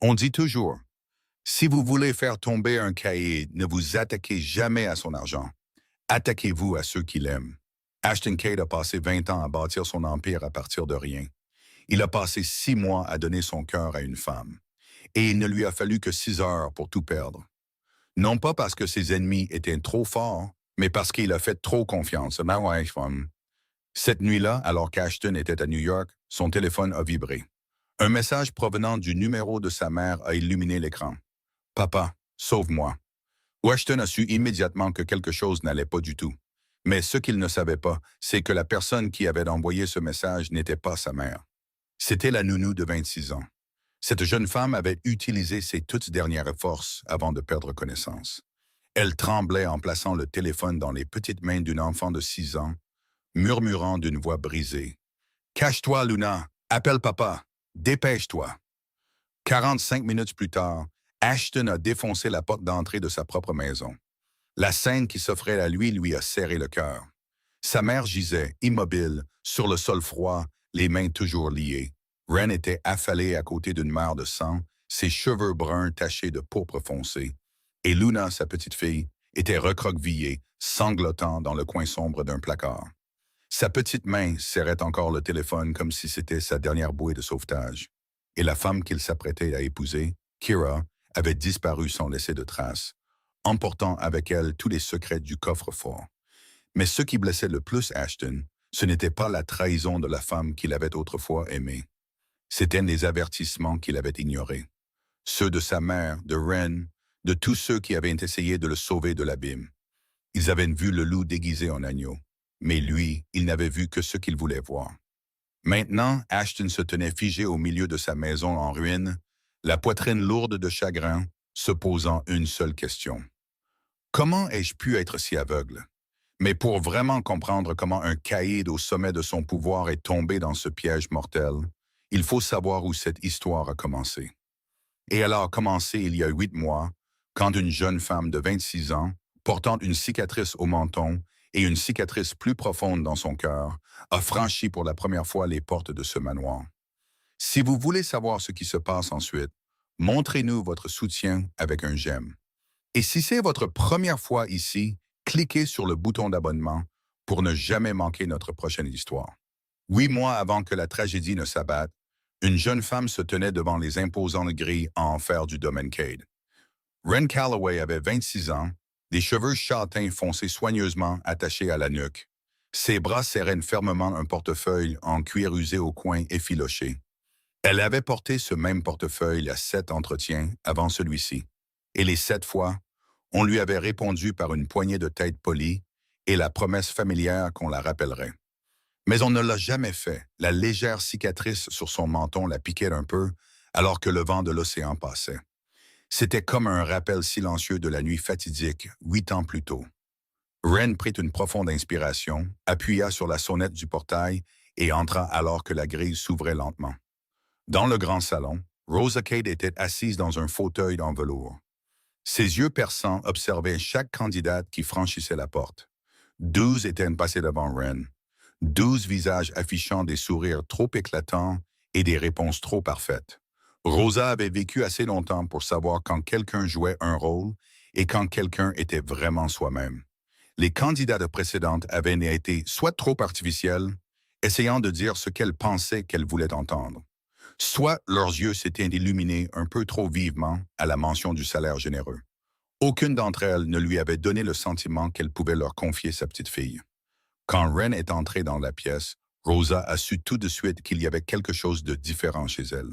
On dit toujours, si vous voulez faire tomber un caïd, ne vous attaquez jamais à son argent. Attaquez-vous à ceux qui l'aiment. Ashton Cade a passé 20 ans à bâtir son empire à partir de rien. Il a passé 6 mois à donner son cœur à une femme. Et il ne lui a fallu que 6 heures pour tout perdre. Non pas parce que ses ennemis étaient trop forts, mais parce qu'il a fait trop confiance. Ben ouais, femme. Cette nuit-là, alors qu'Ashton était à New York, son téléphone a vibré. Un message provenant du numéro de sa mère a illuminé l'écran. Papa, sauve-moi. Washington a su immédiatement que quelque chose n'allait pas du tout. Mais ce qu'il ne savait pas, c'est que la personne qui avait envoyé ce message n'était pas sa mère. C'était la nounou de 26 ans. Cette jeune femme avait utilisé ses toutes dernières forces avant de perdre connaissance. Elle tremblait en plaçant le téléphone dans les petites mains d'une enfant de 6 ans, murmurant d'une voix brisée. Cache-toi, Luna! Appelle papa! Dépêche-toi! 45 minutes plus tard, Ashton a défoncé la porte d'entrée de sa propre maison. La scène qui s'offrait à lui a serré le cœur. Sa mère gisait, immobile, sur le sol froid, les mains toujours liées. Ren était affalée à côté d'une mare de sang, ses cheveux bruns tachés de pourpre foncé. Et Luna, sa petite fille, était recroquevillée, sanglotant dans le coin sombre d'un placard. Sa petite main serrait encore le téléphone comme si c'était sa dernière bouée de sauvetage. Et la femme qu'il s'apprêtait à épouser, Kira, avait disparu sans laisser de traces, emportant avec elle tous les secrets du coffre-fort. Mais ce qui blessait le plus Ashton, ce n'était pas la trahison de la femme qu'il avait autrefois aimée. C'étaient les avertissements qu'il avait ignorés. Ceux de sa mère, de Ren, de tous ceux qui avaient essayé de le sauver de l'abîme. Ils avaient vu le loup déguisé en agneau. Mais lui, il n'avait vu que ce qu'il voulait voir. Maintenant, Ashton se tenait figé au milieu de sa maison en ruine, la poitrine lourde de chagrin, se posant une seule question. Comment ai-je pu être si aveugle? Mais pour vraiment comprendre comment un caïd au sommet de son pouvoir est tombé dans ce piège mortel, il faut savoir où cette histoire a commencé. Et elle a commencé il y a 8 mois, quand une jeune femme de 26 ans, portant une cicatrice au menton et une cicatrice plus profonde dans son cœur, a franchi pour la première fois les portes de ce manoir. Si vous voulez savoir ce qui se passe ensuite, montrez-nous votre soutien avec un j'aime. Et si c'est votre première fois ici, cliquez sur le bouton d'abonnement pour ne jamais manquer notre prochaine histoire. 8 mois avant que la tragédie ne s'abatte, une jeune femme se tenait devant les imposantes grilles en enfer du domaine Cade. Ren Calloway avait 26 ans, des cheveux châtains foncés soigneusement attachés à la nuque. Ses bras serraient fermement un portefeuille en cuir usé au coin effiloché. Elle avait porté ce même portefeuille à 7 entretiens avant celui-ci. Et les 7 fois, on lui avait répondu par une poignée de tête polie et la promesse familière qu'on la rappellerait. Mais on ne l'a jamais fait. La légère cicatrice sur son menton la piquait un peu, alors que le vent de l'océan passait. C'était comme un rappel silencieux de la nuit fatidique, 8 ans plus tôt. Ren prit une profonde inspiration, appuya sur la sonnette du portail et entra alors que la grille s'ouvrait lentement. Dans le grand salon, Rosa Cade était assise dans un fauteuil en velours. Ses yeux perçants observaient chaque candidate qui franchissait la porte. 12 étaient passés devant Ren. 12 visages affichant des sourires trop éclatants et des réponses trop parfaites. Rosa avait vécu assez longtemps pour savoir quand quelqu'un jouait un rôle et quand quelqu'un était vraiment soi-même. Les candidates précédentes avaient été soit trop artificielles, essayant de dire ce qu'elles pensaient qu'elles voulaient entendre, soit leurs yeux s'étaient illuminés un peu trop vivement à la mention du salaire généreux. Aucune d'entre elles ne lui avait donné le sentiment qu'elle pouvait leur confier sa petite fille. Quand Ren est entrée dans la pièce, Rosa a su tout de suite qu'il y avait quelque chose de différent chez elle.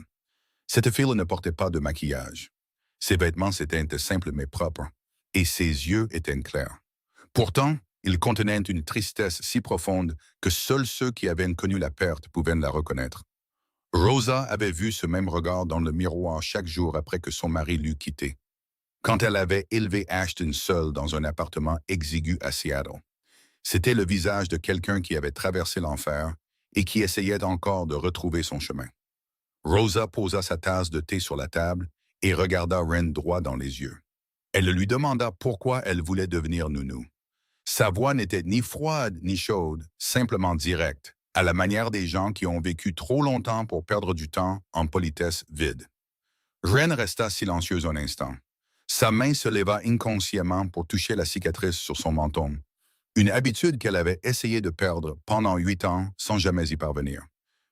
Cette fille ne portait pas de maquillage. Ses vêtements étaient simples mais propres, et ses yeux étaient clairs. Pourtant, ils contenaient une tristesse si profonde que seuls ceux qui avaient connu la perte pouvaient la reconnaître. Rosa avait vu ce même regard dans le miroir chaque jour après que son mari l'eût quittée, quand elle avait élevé Ashton seule dans un appartement exigu à Seattle. C'était le visage de quelqu'un qui avait traversé l'enfer et qui essayait encore de retrouver son chemin. Rosa posa sa tasse de thé sur la table et regarda Ren droit dans les yeux. Elle lui demanda pourquoi elle voulait devenir nounou. Sa voix n'était ni froide ni chaude, simplement directe, à la manière des gens qui ont vécu trop longtemps pour perdre du temps en politesse vide. Ren resta silencieuse un instant. Sa main se leva inconsciemment pour toucher la cicatrice sur son menton, une habitude qu'elle avait essayé de perdre pendant 8 ans sans jamais y parvenir.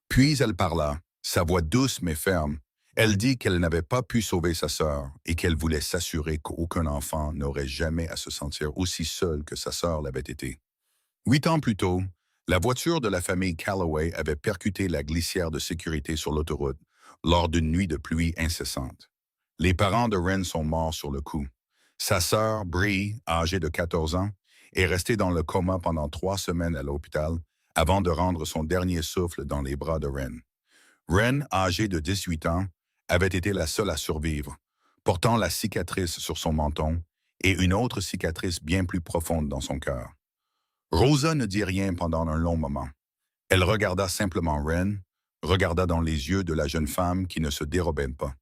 Puis elle parla, sa voix douce mais ferme. Elle dit qu'elle n'avait pas pu sauver sa sœur et qu'elle voulait s'assurer qu'aucun enfant n'aurait jamais à se sentir aussi seul que sa sœur l'avait été. 8 ans plus tôt, la voiture de la famille Calloway avait percuté la glissière de sécurité sur l'autoroute lors d'une nuit de pluie incessante. Les parents de Ren sont morts sur le coup. Sa sœur, Bree, âgée de 14 ans, est restée dans le coma pendant 3 semaines à l'hôpital avant de rendre son dernier souffle dans les bras de Ren. Ren, âgée de 18 ans, avait été la seule à survivre, portant la cicatrice sur son menton et une autre cicatrice bien plus profonde dans son cœur. Rosa ne dit rien pendant un long moment. Elle regarda simplement Ren, regarda dans les yeux de la jeune femme qui ne se dérobait pas.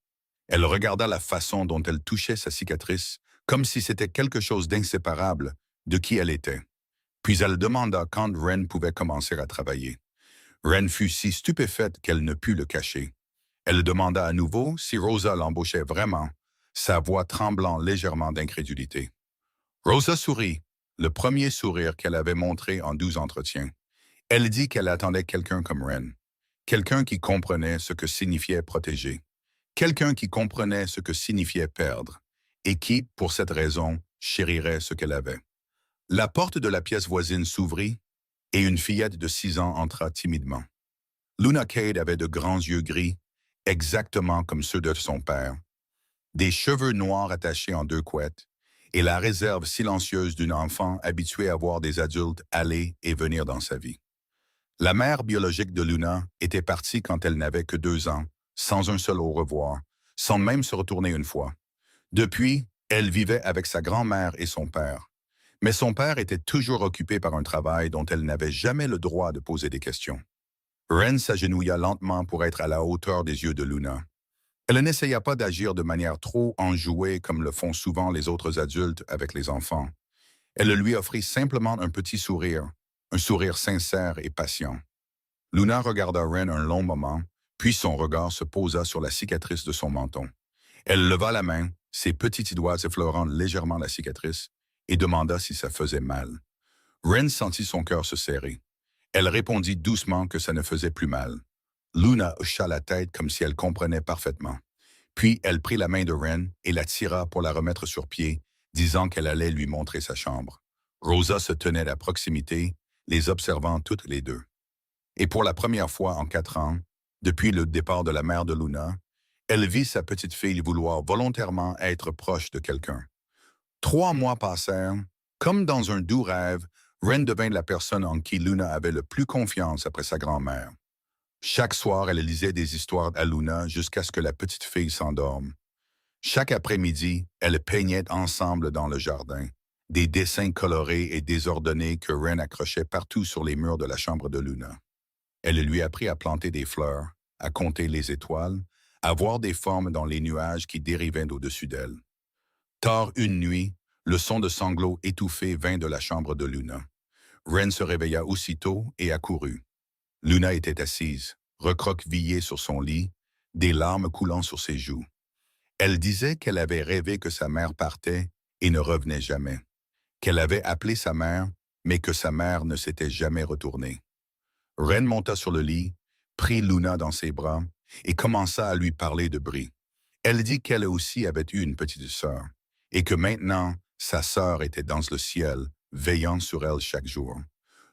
Elle regarda la façon dont elle touchait sa cicatrice, comme si c'était quelque chose d'inséparable de qui elle était. Puis elle demanda quand Ren pouvait commencer à travailler. Ren fut si stupéfaite qu'elle ne put le cacher. Elle demanda à nouveau si Rosa l'embauchait vraiment, sa voix tremblant légèrement d'incrédulité. Rosa sourit, le premier sourire qu'elle avait montré en 12 entretiens. Elle dit qu'elle attendait quelqu'un comme Ren, quelqu'un qui comprenait ce que signifiait protéger, quelqu'un qui comprenait ce que signifiait perdre, et qui, pour cette raison, chérirait ce qu'elle avait. La porte de la pièce voisine s'ouvrit, et une fillette de 6 ans entra timidement. Luna Cade avait de grands yeux gris, exactement comme ceux de son père, des cheveux noirs attachés en 2 couettes, et la réserve silencieuse d'une enfant habituée à voir des adultes aller et venir dans sa vie. La mère biologique de Luna était partie quand elle n'avait que 2 ans, sans un seul au revoir, sans même se retourner une fois. Depuis, elle vivait avec sa grand-mère et son père. Mais son père était toujours occupé par un travail dont elle n'avait jamais le droit de poser des questions. Ren s'agenouilla lentement pour être à la hauteur des yeux de Luna. Elle n'essaya pas d'agir de manière trop enjouée comme le font souvent les autres adultes avec les enfants. Elle lui offrit simplement un petit sourire, un sourire sincère et patient. Luna regarda Ren un long moment, puis son regard se posa sur la cicatrice de son menton. Elle leva la main, ses petits doigts effleurant légèrement la cicatrice, et demanda si ça faisait mal. Ren sentit son cœur se serrer. Elle répondit doucement que ça ne faisait plus mal. Luna hocha la tête comme si elle comprenait parfaitement. Puis elle prit la main de Ren et la tira pour la remettre sur pied, disant qu'elle allait lui montrer sa chambre. Rosa se tenait à proximité, les observant toutes les deux. Et pour la première fois en 4 ans, depuis le départ de la mère de Luna, elle vit sa petite fille vouloir volontairement être proche de quelqu'un. 3 mois passèrent. Comme dans un doux rêve, Ren devint la personne en qui Luna avait le plus confiance après sa grand-mère. Chaque soir, elle lisait des histoires à Luna jusqu'à ce que la petite fille s'endorme. Chaque après-midi, elles peignaient ensemble dans le jardin, des dessins colorés et désordonnés que Ren accrochait partout sur les murs de la chambre de Luna. Elle lui apprit à planter des fleurs, à compter les étoiles, à voir des formes dans les nuages qui dérivaient au-dessus d'elle. Tard une nuit, le son de sanglots étouffés vint de la chambre de Luna. Ren se réveilla aussitôt et accourut. Luna était assise, recroquevillée sur son lit, des larmes coulant sur ses joues. Elle disait qu'elle avait rêvé que sa mère partait et ne revenait jamais, qu'elle avait appelé sa mère, mais que sa mère ne s'était jamais retournée. Ren monta sur le lit, prit Luna dans ses bras et commença à lui parler de Bree. Elle dit qu'elle aussi avait eu une petite sœur et que maintenant, sa sœur était dans le ciel, veillant sur elle chaque jour.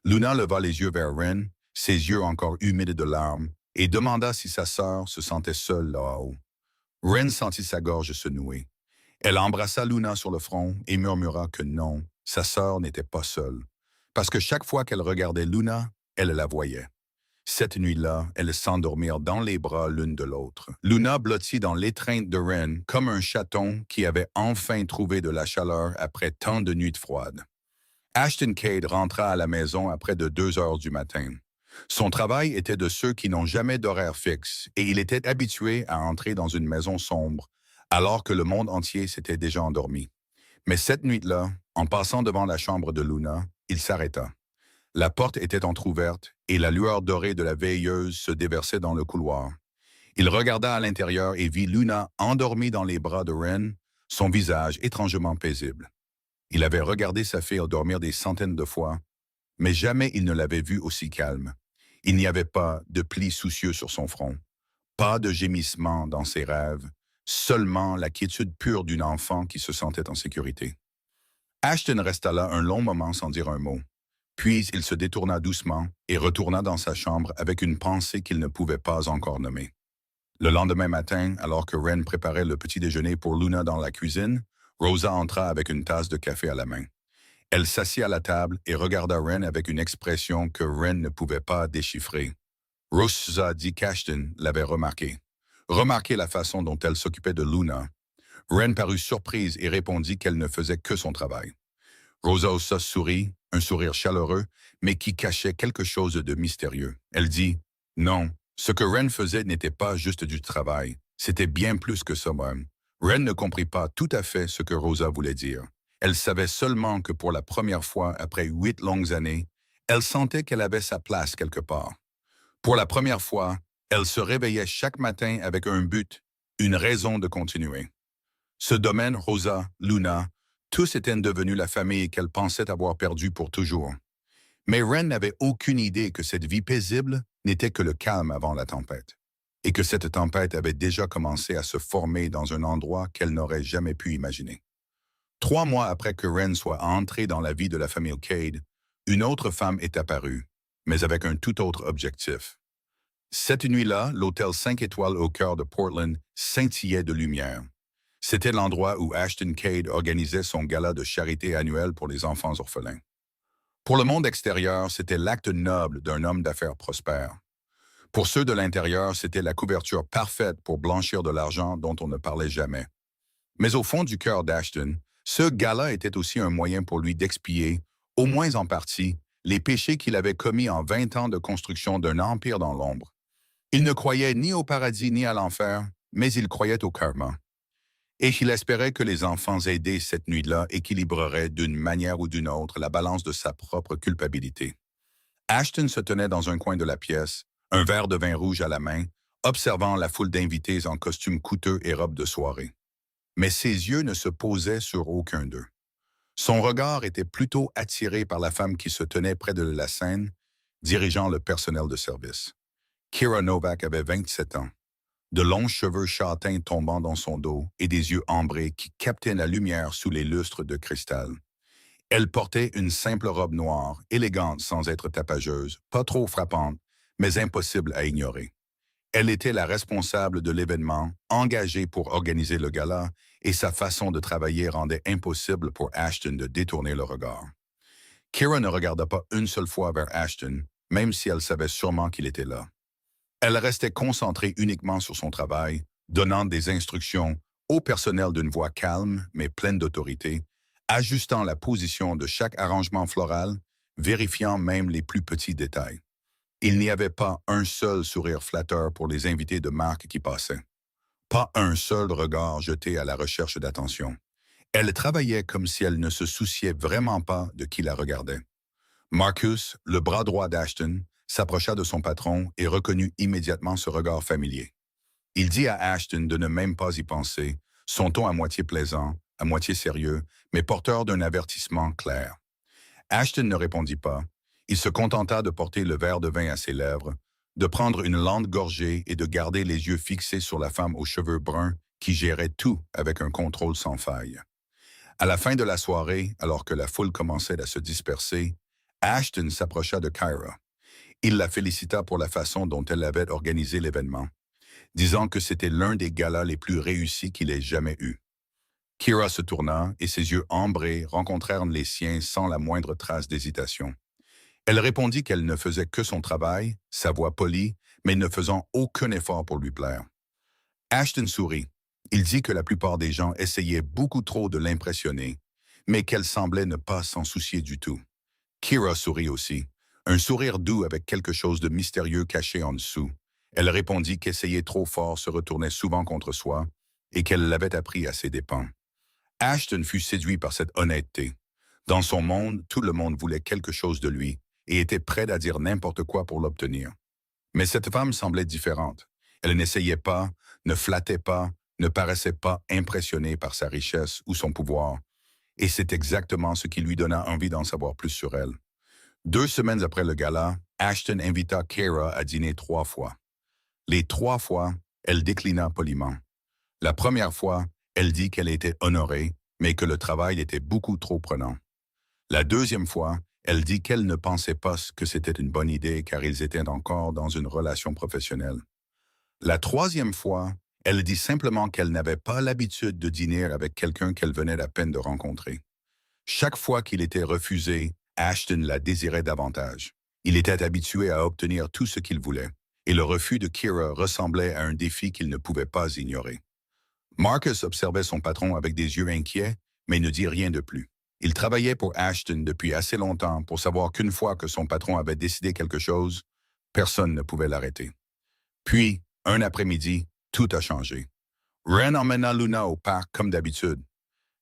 Luna leva les yeux vers Ren, ses yeux encore humides de larmes, et demanda si sa sœur se sentait seule là-haut. Ren sentit sa gorge se nouer. Elle embrassa Luna sur le front et murmura que non, sa sœur n'était pas seule, parce que chaque fois qu'elle regardait Luna, elle la voyait. Cette nuit-là, elles s'endormirent dans les bras l'une de l'autre. Luna blottit dans l'étreinte de Ren comme un chaton qui avait enfin trouvé de la chaleur après tant de nuits froides. Ashton Cade rentra à la maison à près de 2 heures du matin. Son travail était de ceux qui n'ont jamais d'horaire fixe et il était habitué à entrer dans une maison sombre alors que le monde entier s'était déjà endormi. Mais cette nuit-là, en passant devant la chambre de Luna, il s'arrêta. La porte était entr'ouverte et la lueur dorée de la veilleuse se déversait dans le couloir. Il regarda à l'intérieur et vit Luna endormie dans les bras de Ren, son visage étrangement paisible. Il avait regardé sa fille dormir des centaines de fois, mais jamais il ne l'avait vue aussi calme. Il n'y avait pas de plis soucieux sur son front, pas de gémissement dans ses rêves, seulement la quiétude pure d'une enfant qui se sentait en sécurité. Ashton resta là un long moment sans dire un mot. Puis il se détourna doucement et retourna dans sa chambre avec une pensée qu'il ne pouvait pas encore nommer. Le lendemain matin, alors que Ren préparait le petit déjeuner pour Luna dans la cuisine, Rosa entra avec une tasse de café à la main. Elle s'assit à la table et regarda Ren avec une expression que Ren ne pouvait pas déchiffrer. Rosa dit qu'Ashton l'avait remarqué la façon dont elle s'occupait de Luna. Ren parut surprise et répondit qu'elle ne faisait que son travail. Rosa sourit, un sourire chaleureux, mais qui cachait quelque chose de mystérieux. Elle dit « Non, ce que Ren faisait n'était pas juste du travail, c'était bien plus que ça même. » Ren ne comprit pas tout à fait ce que Rosa voulait dire. Elle savait seulement que pour la première fois après 8 longues années, elle sentait qu'elle avait sa place quelque part. Pour la première fois, elle se réveillait chaque matin avec un but, une raison de continuer. Ce domaine, Rosa, Luna, tous étaient devenus la famille qu'elle pensait avoir perdue pour toujours. Mais Ren n'avait aucune idée que cette vie paisible n'était que le calme avant la tempête, et que cette tempête avait déjà commencé à se former dans un endroit qu'elle n'aurait jamais pu imaginer. 3 mois après que Ren soit entrée dans la vie de la famille Cade, une autre femme est apparue, mais avec un tout autre objectif. Cette nuit-là, l'hôtel 5 étoiles au cœur de Portland scintillait de lumière. C'était l'endroit où Ashton Cade organisait son gala de charité annuel pour les enfants orphelins. Pour le monde extérieur, c'était l'acte noble d'un homme d'affaires prospère. Pour ceux de l'intérieur, c'était la couverture parfaite pour blanchir de l'argent dont on ne parlait jamais. Mais au fond du cœur d'Ashton, ce gala était aussi un moyen pour lui d'expier, au moins en partie, les péchés qu'il avait commis en 20 ans de construction d'un empire dans l'ombre. Il ne croyait ni au paradis ni à l'enfer, mais il croyait au karma. Et il espérait que les enfants aidés cette nuit-là équilibreraient d'une manière ou d'une autre la balance de sa propre culpabilité. Ashton se tenait dans un coin de la pièce, un verre de vin rouge à la main, observant la foule d'invités en costumes coûteux et robes de soirée. Mais ses yeux ne se posaient sur aucun d'eux. Son regard était plutôt attiré par la femme qui se tenait près de la scène, dirigeant le personnel de service. Kira Novak avait 27 ans. De longs cheveux châtains tombant dans son dos et des yeux ambrés qui captaient la lumière sous les lustres de cristal. Elle portait une simple robe noire, élégante sans être tapageuse, pas trop frappante, mais impossible à ignorer. Elle était la responsable de l'événement, engagée pour organiser le gala, et sa façon de travailler rendait impossible pour Ashton de détourner le regard. Kira ne regarda pas une seule fois vers Ashton, même si elle savait sûrement qu'il était là. Elle restait concentrée uniquement sur son travail, donnant des instructions au personnel d'une voix calme mais pleine d'autorité, ajustant la position de chaque arrangement floral, vérifiant même les plus petits détails. Il n'y avait pas un seul sourire flatteur pour les invités de marque qui passaient. Pas un seul regard jeté à la recherche d'attention. Elle travaillait comme si elle ne se souciait vraiment pas de qui la regardait. Marcus, le bras droit d'Ashton, s'approcha de son patron et reconnut immédiatement ce regard familier. Il dit à Ashton de ne même pas y penser, son ton à moitié plaisant, à moitié sérieux, mais porteur d'un avertissement clair. Ashton ne répondit pas. Il se contenta de porter le verre de vin à ses lèvres, de prendre une lente gorgée et de garder les yeux fixés sur la femme aux cheveux bruns qui gérait tout avec un contrôle sans faille. À la fin de la soirée, alors que la foule commençait à se disperser, Ashton s'approcha de Kira. Il la félicita pour la façon dont elle avait organisé l'événement, disant que c'était l'un des galas les plus réussis qu'il ait jamais eus. Kira se tourna et ses yeux ambrés rencontrèrent les siens sans la moindre trace d'hésitation. Elle répondit qu'elle ne faisait que son travail, sa voix polie, mais ne faisant aucun effort pour lui plaire. Ashton sourit. Il dit que la plupart des gens essayaient beaucoup trop de l'impressionner, mais qu'elle semblait ne pas s'en soucier du tout. Kira sourit aussi, un sourire doux avec quelque chose de mystérieux caché en dessous. Elle répondit qu'essayer trop fort se retournait souvent contre soi et qu'elle l'avait appris à ses dépens. Ashton fut séduit par cette honnêteté. Dans son monde, tout le monde voulait quelque chose de lui et était prêt à dire n'importe quoi pour l'obtenir. Mais cette femme semblait différente. Elle n'essayait pas, ne flattait pas, ne paraissait pas impressionnée par sa richesse ou son pouvoir. Et c'est exactement ce qui lui donna envie d'en savoir plus sur elle. 2 semaines après le gala, Ashton invita Kara à dîner 3 fois. Les 3 fois, elle déclina poliment. La première fois, elle dit qu'elle était honorée, mais que le travail était beaucoup trop prenant. La deuxième fois, elle dit qu'elle ne pensait pas que c'était une bonne idée car ils étaient encore dans une relation professionnelle. La troisième fois, elle dit simplement qu'elle n'avait pas l'habitude de dîner avec quelqu'un qu'elle venait à peine de rencontrer. Chaque fois qu'il était refusé, Ashton la désirait davantage. Il était habitué à obtenir tout ce qu'il voulait, et le refus de Kira ressemblait à un défi qu'il ne pouvait pas ignorer. Marcus observait son patron avec des yeux inquiets, mais ne dit rien de plus. Il travaillait pour Ashton depuis assez longtemps pour savoir qu'une fois que son patron avait décidé quelque chose, personne ne pouvait l'arrêter. Puis, un après-midi, tout a changé. Ren emmena Luna au parc comme d'habitude.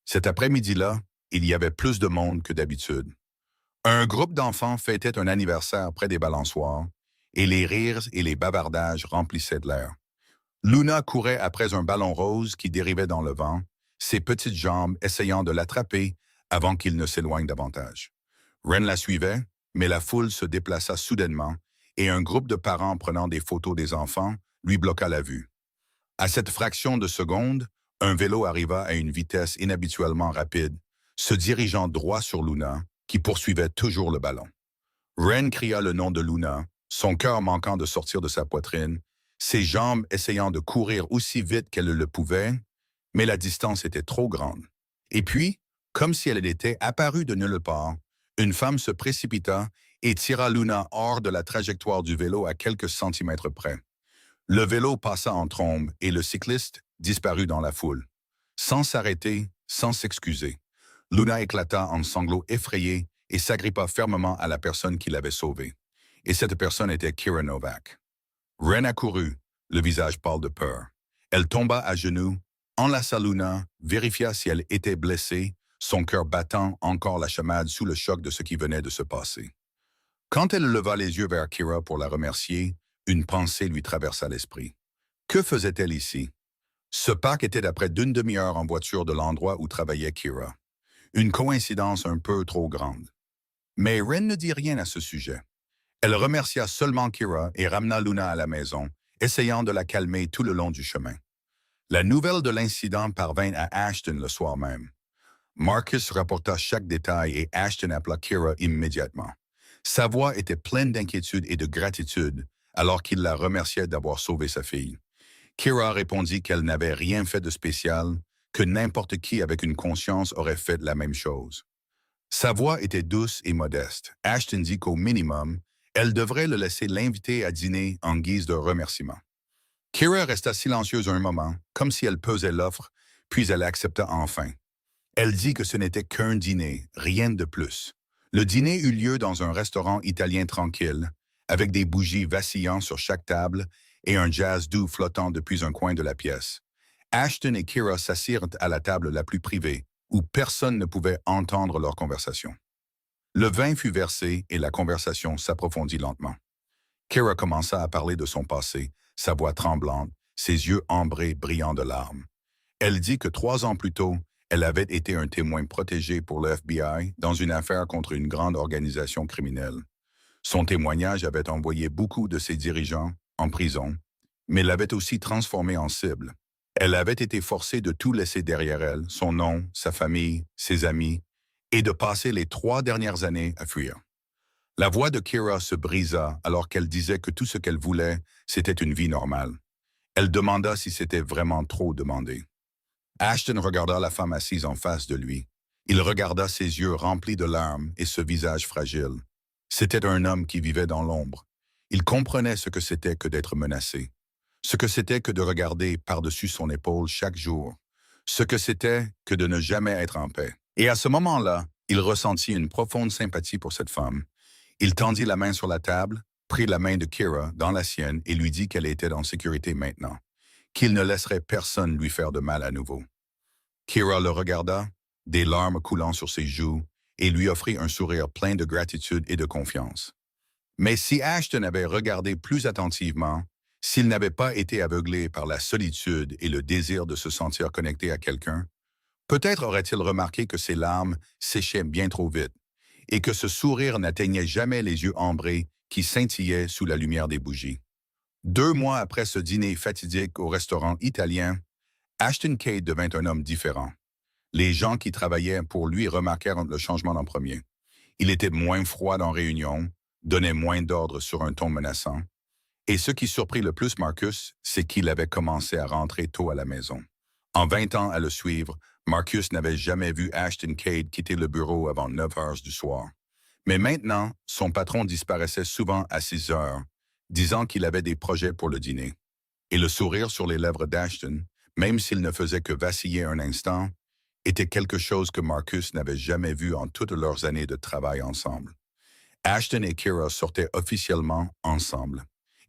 Cet après-midi-là, il y avait plus de monde que d'habitude. Un groupe d'enfants fêtait un anniversaire près des balançoires, et les rires et les bavardages remplissaient de l'air. Luna courait après un ballon rose qui dérivait dans le vent, ses petites jambes essayant de l'attraper avant qu'il ne s'éloigne davantage. Ren la suivait, mais la foule se déplaça soudainement et un groupe de parents prenant des photos des enfants lui bloqua la vue. À cette fraction de seconde, un vélo arriva à une vitesse inhabituellement rapide, se dirigeant droit sur Luna, qui poursuivait toujours le ballon. Ren cria le nom de Luna, son cœur manquant de sortir de sa poitrine, ses jambes essayant de courir aussi vite qu'elle le pouvait, mais la distance était trop grande. Et puis, comme si elle était apparue de nulle part, une femme se précipita et tira Luna hors de la trajectoire du vélo à quelques centimètres près. Le vélo passa en trombe et le cycliste disparut dans la foule. Sans s'arrêter, sans s'excuser, Luna éclata en sanglots effrayés et s'agrippa fermement à la personne qui l'avait sauvée. Et cette personne était Kira Novak. Ren accourut, le visage pâle de peur. Elle tomba à genoux, enlaça Luna, vérifia si elle était blessée, son cœur battant encore la chamade sous le choc de ce qui venait de se passer. Quand elle leva les yeux vers Kira pour la remercier, une pensée lui traversa l'esprit. Que faisait-elle ici? Ce parc était à près d'une demi-heure en voiture de l'endroit où travaillait Kira. Une coïncidence un peu trop grande. Mais Ren ne dit rien à ce sujet. Elle remercia seulement Kira et ramena Luna à la maison, essayant de la calmer tout le long du chemin. La nouvelle de l'incident parvint à Ashton le soir même. Marcus rapporta chaque détail et Ashton appela Kira immédiatement. Sa voix était pleine d'inquiétude et de gratitude alors qu'il la remerciait d'avoir sauvé sa fille. Kira répondit qu'elle n'avait rien fait de spécial, que n'importe qui avec une conscience aurait fait la même chose. Sa voix était douce et modeste. Ashton dit qu'au minimum, elle devrait le laisser l'inviter à dîner en guise de remerciement. Kira resta silencieuse un moment, comme si elle pesait l'offre, puis elle accepta enfin. Elle dit que ce n'était qu'un dîner, rien de plus. Le dîner eut lieu dans un restaurant italien tranquille, avec des bougies vacillant sur chaque table et un jazz doux flottant depuis un coin de la pièce. Ashton et Kira s'assirent à la table la plus privée, où personne ne pouvait entendre leur conversation. Le vin fut versé et la conversation s'approfondit lentement. Kira commença à parler de son passé, sa voix tremblante, ses yeux ambrés brillants de larmes. Elle dit que 3 ans plus tôt, elle avait été un témoin protégé pour le FBI dans une affaire contre une grande organisation criminelle. Son témoignage avait envoyé beaucoup de ses dirigeants en prison, mais l'avait aussi transformée en cible. Elle avait été forcée de tout laisser derrière elle, son nom, sa famille, ses amis, et de passer les 3 dernières années à fuir. La voix de Kira se brisa alors qu'elle disait que tout ce qu'elle voulait, c'était une vie normale. Elle demanda si c'était vraiment trop demandé. Ashton regarda la femme assise en face de lui. Il regarda ses yeux remplis de larmes et ce visage fragile. C'était un homme qui vivait dans l'ombre. Il comprenait ce que c'était que d'être menacé, ce que c'était que de regarder par-dessus son épaule chaque jour, ce que c'était que de ne jamais être en paix. Et à ce moment-là, il ressentit une profonde sympathie pour cette femme. Il tendit la main sur la table, prit la main de Kira dans la sienne et lui dit qu'elle était en sécurité maintenant, qu'il ne laisserait personne lui faire de mal à nouveau. Kira le regarda, des larmes coulant sur ses joues, et lui offrit un sourire plein de gratitude et de confiance. Mais si Ashton avait regardé plus attentivement, S'il n'avait pas été aveuglé par la solitude et le désir de se sentir connecté à quelqu'un, peut-être aurait-il remarqué que ses larmes séchaient bien trop vite et que ce sourire n'atteignait jamais les yeux ambrés qui scintillaient sous la lumière des bougies. 2 mois après ce dîner fatidique au restaurant italien, Ashton Kate devint un homme différent. Les gens qui travaillaient pour lui remarquèrent le changement en premier. Il était moins froid en réunion, donnait moins d'ordres sur un ton menaçant. Et ce qui surprit le plus Marcus, c'est qu'il avait commencé à rentrer tôt à la maison. En 20 ans à le suivre, Marcus n'avait jamais vu Ashton Kate quitter le bureau avant 9 heures du soir. Mais maintenant, son patron disparaissait souvent à 6 heures, disant qu'il avait des projets pour le dîner. Et le sourire sur les lèvres d'Ashton, même s'il ne faisait que vaciller un instant, était quelque chose que Marcus n'avait jamais vu en toutes leurs années de travail ensemble. Ashton et Kira sortaient officiellement ensemble,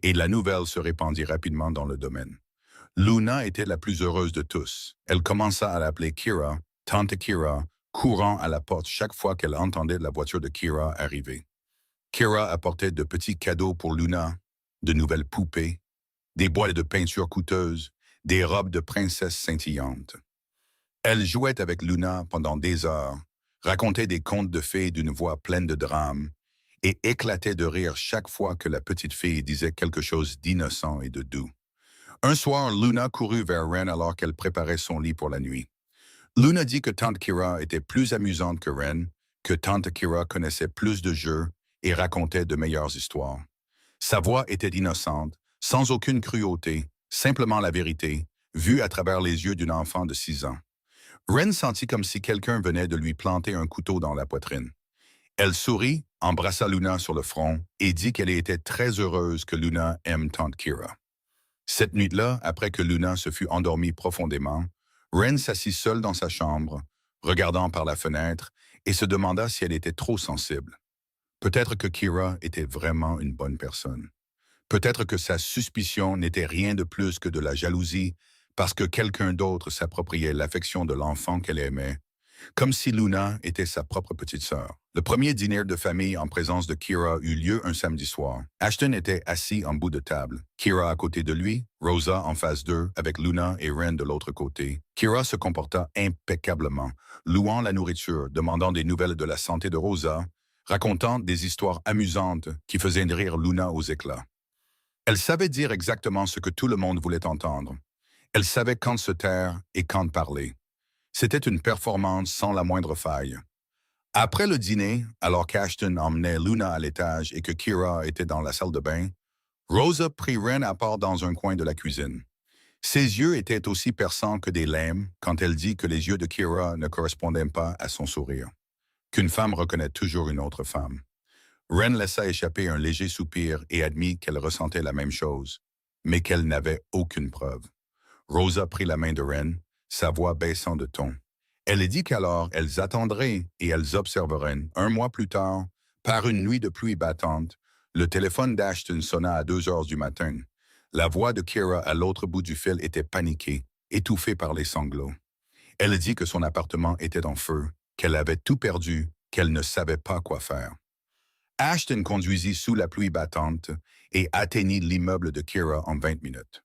et la nouvelle se répandit rapidement dans le domaine. Luna était la plus heureuse de tous. Elle commença à l'appeler Kira, Tante Kira, courant à la porte chaque fois qu'elle entendait la voiture de Kira arriver. Kira apportait de petits cadeaux pour Luna, de nouvelles poupées, des boîtes de peinture coûteuses, des robes de princesse scintillantes. Elle jouait avec Luna pendant des heures, racontait des contes de fées d'une voix pleine de drame, et éclatait de rire chaque fois que la petite fille disait quelque chose d'innocent et de doux. Un soir, Luna courut vers Ren alors qu'elle préparait son lit pour la nuit. Luna dit que Tante Kira était plus amusante que Ren, que Tante Kira connaissait plus de jeux et racontait de meilleures histoires. Sa voix était innocente, sans aucune cruauté, simplement la vérité, vue à travers les yeux d'une enfant de 6 ans. Ren sentit comme si quelqu'un venait de lui planter un couteau dans la poitrine. Elle sourit, embrassa Luna sur le front et dit qu'elle était très heureuse que Luna aime Tante Kira. Cette nuit-là, après que Luna se fut endormie profondément, Ren s'assit seule dans sa chambre, regardant par la fenêtre, et se demanda si elle était trop sensible. Peut-être que Kira était vraiment une bonne personne. Peut-être que sa suspicion n'était rien de plus que de la jalousie parce que quelqu'un d'autre s'appropriait l'affection de l'enfant qu'elle aimait, comme si Luna était sa propre petite sœur. Le premier dîner de famille en présence de Kira eut lieu un samedi soir. Ashton était assis en bout de table, Kira à côté de lui, Rosa en face d'eux, avec Luna et Ren de l'autre côté. Kira se comporta impeccablement, louant la nourriture, demandant des nouvelles de la santé de Rosa, racontant des histoires amusantes qui faisaient rire Luna aux éclats. Elle savait dire exactement ce que tout le monde voulait entendre. Elle savait quand se taire et quand parler. C'était une performance sans la moindre faille. Après le dîner, alors qu'Ashton emmenait Luna à l'étage et que Kira était dans la salle de bain, Rosa prit Ren à part dans un coin de la cuisine. Ses yeux étaient aussi perçants que des lames quand elle dit que les yeux de Kira ne correspondaient pas à son sourire. Qu'une femme reconnaît toujours une autre femme. Ren laissa échapper un léger soupir et admit qu'elle ressentait la même chose, mais qu'elle n'avait aucune preuve. Rosa prit la main de Ren, sa voix baissant de ton. Elle dit qu'alors elles attendraient et elles observeraient. 1 mois plus tard, par une nuit de pluie battante, le téléphone d'Ashton sonna à 2 heures du matin. La voix de Kira à l'autre bout du fil était paniquée, étouffée par les sanglots. Elle dit que son appartement était en feu, qu'elle avait tout perdu, qu'elle ne savait pas quoi faire. Ashton conduisit sous la pluie battante et atteignit l'immeuble de Kira en 20 minutes.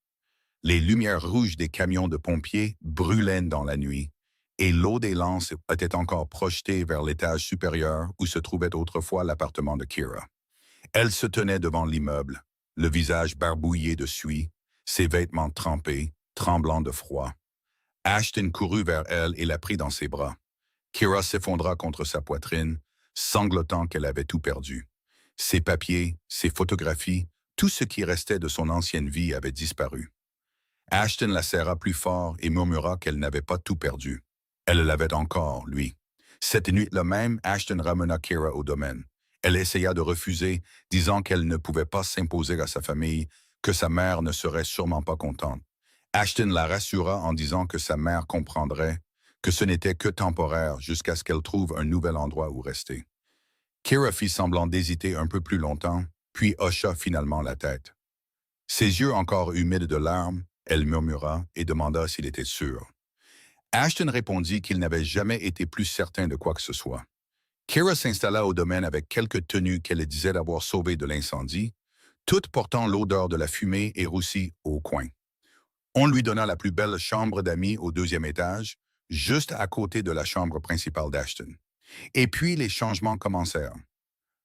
Les lumières rouges des camions de pompiers brûlaient dans la nuit, et l'eau des lances était encore projetée vers l'étage supérieur où se trouvait autrefois l'appartement de Kira. Elle se tenait devant l'immeuble, le visage barbouillé de suie, ses vêtements trempés, tremblant de froid. Ashton courut vers elle et la prit dans ses bras. Kira s'effondra contre sa poitrine, sanglotant qu'elle avait tout perdu. Ses papiers, ses photographies, tout ce qui restait de son ancienne vie avait disparu. Ashton la serra plus fort et murmura qu'elle n'avait pas tout perdu. Elle l'avait encore, lui. Cette nuit-là même, Ashton ramena Kira au domaine. Elle essaya de refuser, disant qu'elle ne pouvait pas s'imposer à sa famille, que sa mère ne serait sûrement pas contente. Ashton la rassura en disant que sa mère comprendrait, que ce n'était que temporaire jusqu'à ce qu'elle trouve un nouvel endroit où rester. Kira fit semblant d'hésiter un peu plus longtemps, puis hocha finalement la tête. Ses yeux encore humides de larmes, elle murmura et demanda s'il était sûr. Ashton répondit qu'il n'avait jamais été plus certain de quoi que ce soit. Kira s'installa au domaine avec quelques tenues qu'elle disait avoir sauvées de l'incendie, toutes portant l'odeur de la fumée et roussie au coin. On lui donna la plus belle chambre d'amis au deuxième étage, juste à côté de la chambre principale d'Ashton. Et puis les changements commencèrent.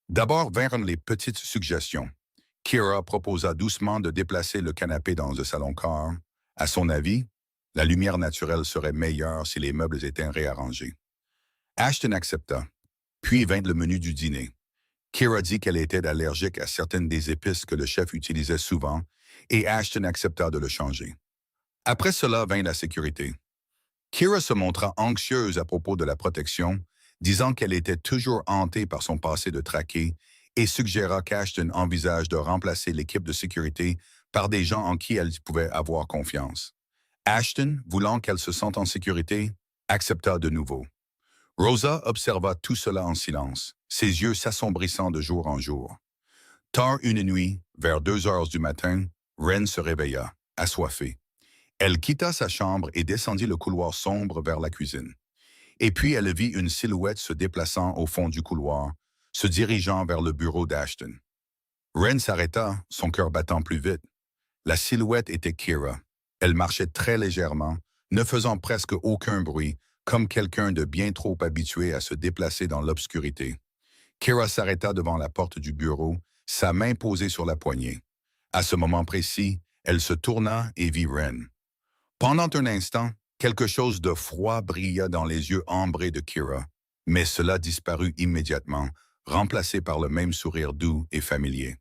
D'abord vinrent les petites suggestions. Kira proposa doucement de déplacer le canapé dans le salon-car. À son avis, la lumière naturelle serait meilleure si les meubles étaient réarrangés. Ashton accepta. Puis vint le menu du dîner. Kira dit qu'elle était allergique à certaines des épices que le chef utilisait souvent, et Ashton accepta de le changer. Après cela vint la sécurité. Kira se montra anxieuse à propos de la protection, disant qu'elle était toujours hantée par son passé de traqué et suggéra qu'Ashton envisage de remplacer l'équipe de sécurité par des gens en qui elle pouvait avoir confiance. Ashton, voulant qu'elle se sente en sécurité, accepta de nouveau. Rosa observa tout cela en silence, ses yeux s'assombrissant de jour en jour. Tard une nuit, vers 2 heures du matin, Wren se réveilla, assoiffée. Elle quitta sa chambre et descendit le couloir sombre vers la cuisine. Et puis elle vit une silhouette se déplaçant au fond du couloir, se dirigeant vers le bureau d'Ashton. Wren s'arrêta, son cœur battant plus vite. La silhouette était Kira. Elle marchait très légèrement, ne faisant presque aucun bruit, comme quelqu'un de bien trop habitué à se déplacer dans l'obscurité. Kira s'arrêta devant la porte du bureau, sa main posée sur la poignée. À ce moment précis, elle se tourna et vit Wren. Pendant un instant, quelque chose de froid brilla dans les yeux ambrés de Kira, mais cela disparut immédiatement, remplacé par le même sourire doux et familier.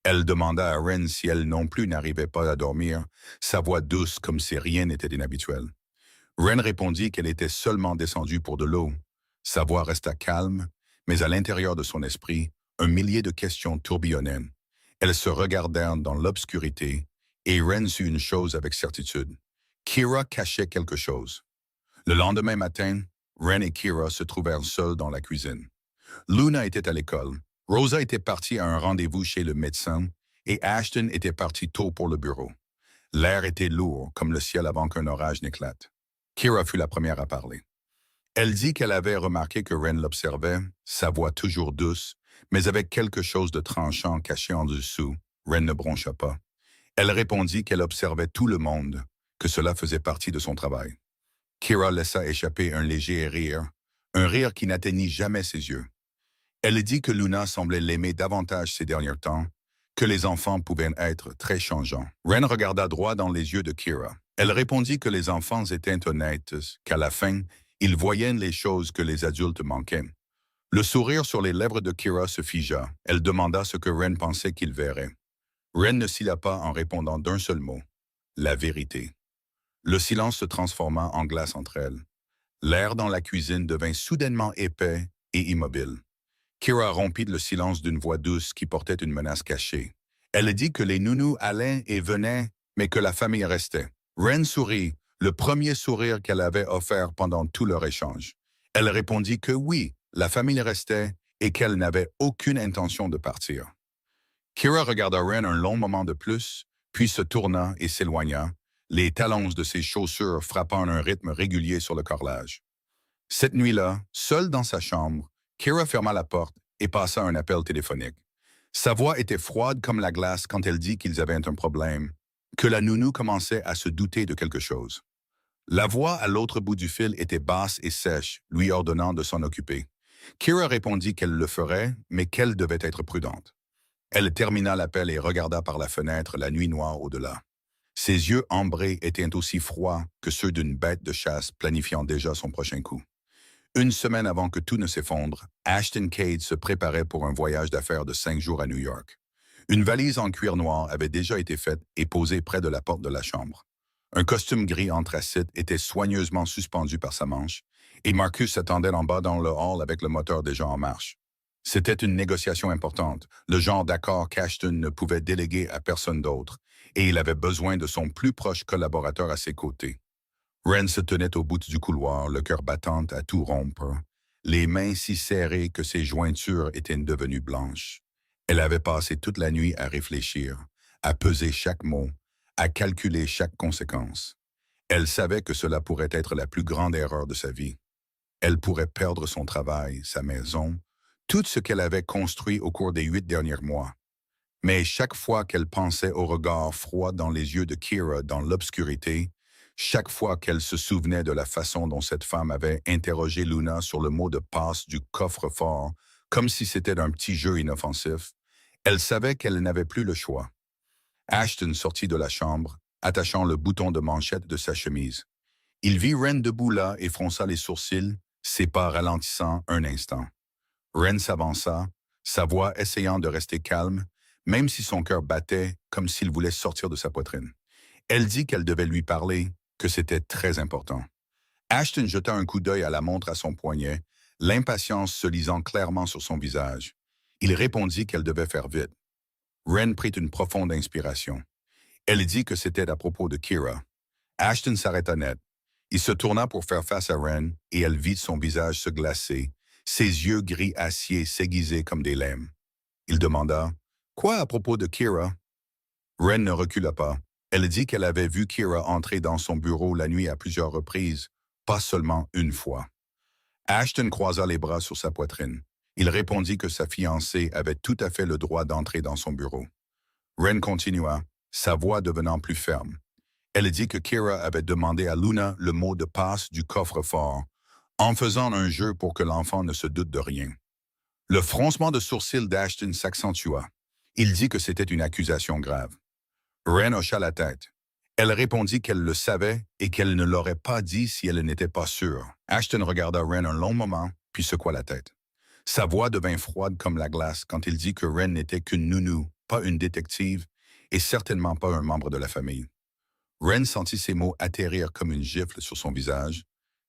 Elle demanda à Wren si elle non plus n'arrivait pas à dormir, sa voix douce comme si rien n'était inhabituel. Wren répondit qu'elle était seulement descendue pour de l'eau. Sa voix resta calme, mais à l'intérieur de son esprit, un millier de questions tourbillonnaient. Elles se regardèrent dans l'obscurité, et Wren sut une chose avec certitude. Kira cachait quelque chose. Le lendemain matin, Wren et Kira se trouvèrent seuls dans la cuisine. Luna était à l'école, Rosa était partie à un rendez-vous chez le médecin, et Ashton était parti tôt pour le bureau. L'air était lourd, comme le ciel avant qu'un orage n'éclate. Kira fut la première à parler. Elle dit qu'elle avait remarqué que Wren l'observait, sa voix toujours douce, mais avec quelque chose de tranchant caché en dessous. Wren ne broncha pas. Elle répondit qu'elle observait tout le monde, que cela faisait partie de son travail. Kira laissa échapper un léger rire, un rire qui n'atteignit jamais ses yeux. Elle dit que Luna semblait l'aimer davantage ces derniers temps, que les enfants pouvaient être très changeants. Wren regarda droit dans les yeux de Kira. Elle répondit que les enfants étaient honnêtes, qu'à la fin, ils voyaient les choses que les adultes manquaient. Le sourire sur les lèvres de Kira se figea. Elle demanda ce que Wren pensait qu'il verrait. Wren ne cilla pas en répondant d'un seul mot. La vérité. Le silence se transforma en glace entre elles. L'air dans la cuisine devint soudainement épais et immobile. Kira rompit le silence d'une voix douce qui portait une menace cachée. Elle dit que les nounous allaient et venaient, mais que la famille restait. Wren sourit, le premier sourire qu'elle avait offert pendant tout leur échange. Elle répondit que oui, la famille restait et qu'elle n'avait aucune intention de partir. Kira regarda Wren un long moment de plus, puis se tourna et s'éloigna, les talons de ses chaussures frappant un rythme régulier sur le carrelage. Cette nuit-là, seule dans sa chambre, Kira ferma la porte et passa un appel téléphonique. Sa voix était froide comme la glace quand elle dit qu'ils avaient un problème, que la nounou commençait à se douter de quelque chose. La voix à l'autre bout du fil était basse et sèche, lui ordonnant de s'en occuper. Kira répondit qu'elle le ferait, mais qu'elle devait être prudente. Elle termina l'appel et regarda par la fenêtre la nuit noire au-delà. Ses yeux ambrés étaient aussi froids que ceux d'une bête de chasse planifiant déjà son prochain coup. Une semaine avant que tout ne s'effondre, Ashton Cade se préparait pour un voyage d'affaires de 5 jours à New York. Une valise en cuir noir avait déjà été faite et posée près de la porte de la chambre. Un costume gris anthracite était soigneusement suspendu par sa manche, et Marcus s'attendait en bas dans le hall avec le moteur déjà en marche. C'était une négociation importante, le genre d'accord qu'Ashton ne pouvait déléguer à personne d'autre, et il avait besoin de son plus proche collaborateur à ses côtés. Wren se tenait au bout du couloir, le cœur battant à tout rompre, les mains si serrées que ses jointures étaient devenues blanches. Elle avait passé toute la nuit à réfléchir, à peser chaque mot, à calculer chaque conséquence. Elle savait que cela pourrait être la plus grande erreur de sa vie. Elle pourrait perdre son travail, sa maison, tout ce qu'elle avait construit au cours des 8 derniers mois. Mais chaque fois qu'elle pensait au regard froid dans les yeux de Kira dans l'obscurité, chaque fois qu'elle se souvenait de la façon dont cette femme avait interrogé Luna sur le mot de passe du coffre-fort, comme si c'était un petit jeu inoffensif, elle savait qu'elle n'avait plus le choix. Ashton sortit de la chambre, attachant le bouton de manchette de sa chemise. Il vit Ren debout là et fronça les sourcils, ses pas ralentissant un instant. Ren s'avança, sa voix essayant de rester calme, même si son cœur battait comme s'il voulait sortir de sa poitrine. Elle dit qu'elle devait lui parler, que c'était très important. Ashton jeta un coup d'œil à la montre à son poignet, l'impatience se lisant clairement sur son visage. Il répondit qu'elle devait faire vite. Ren prit une profonde inspiration. Elle dit que c'était à propos de Kira. Ashton s'arrêta net. Il se tourna pour faire face à Ren et elle vit son visage se glacer, ses yeux gris acier s'aiguiser comme des lames. Il demanda « Quoi à propos de Kira ?» Ren ne recula pas. Elle dit qu'elle avait vu Kira entrer dans son bureau la nuit à plusieurs reprises, pas seulement une fois. Ashton croisa les bras sur sa poitrine. Il répondit que sa fiancée avait tout à fait le droit d'entrer dans son bureau. Ren continua, sa voix devenant plus ferme. Elle dit que Kira avait demandé à Luna le mot de passe du coffre-fort, en faisant un jeu pour que l'enfant ne se doute de rien. Le froncement de sourcils d'Ashton s'accentua. Il dit que c'était une accusation grave. Ren hocha la tête. Elle répondit qu'elle le savait et qu'elle ne l'aurait pas dit si elle n'était pas sûre. Ashton regarda Ren un long moment, puis secoua la tête. Sa voix devint froide comme la glace quand il dit que Ren n'était qu'une nounou, pas une détective, et certainement pas un membre de la famille. Ren sentit ses mots atterrir comme une gifle sur son visage,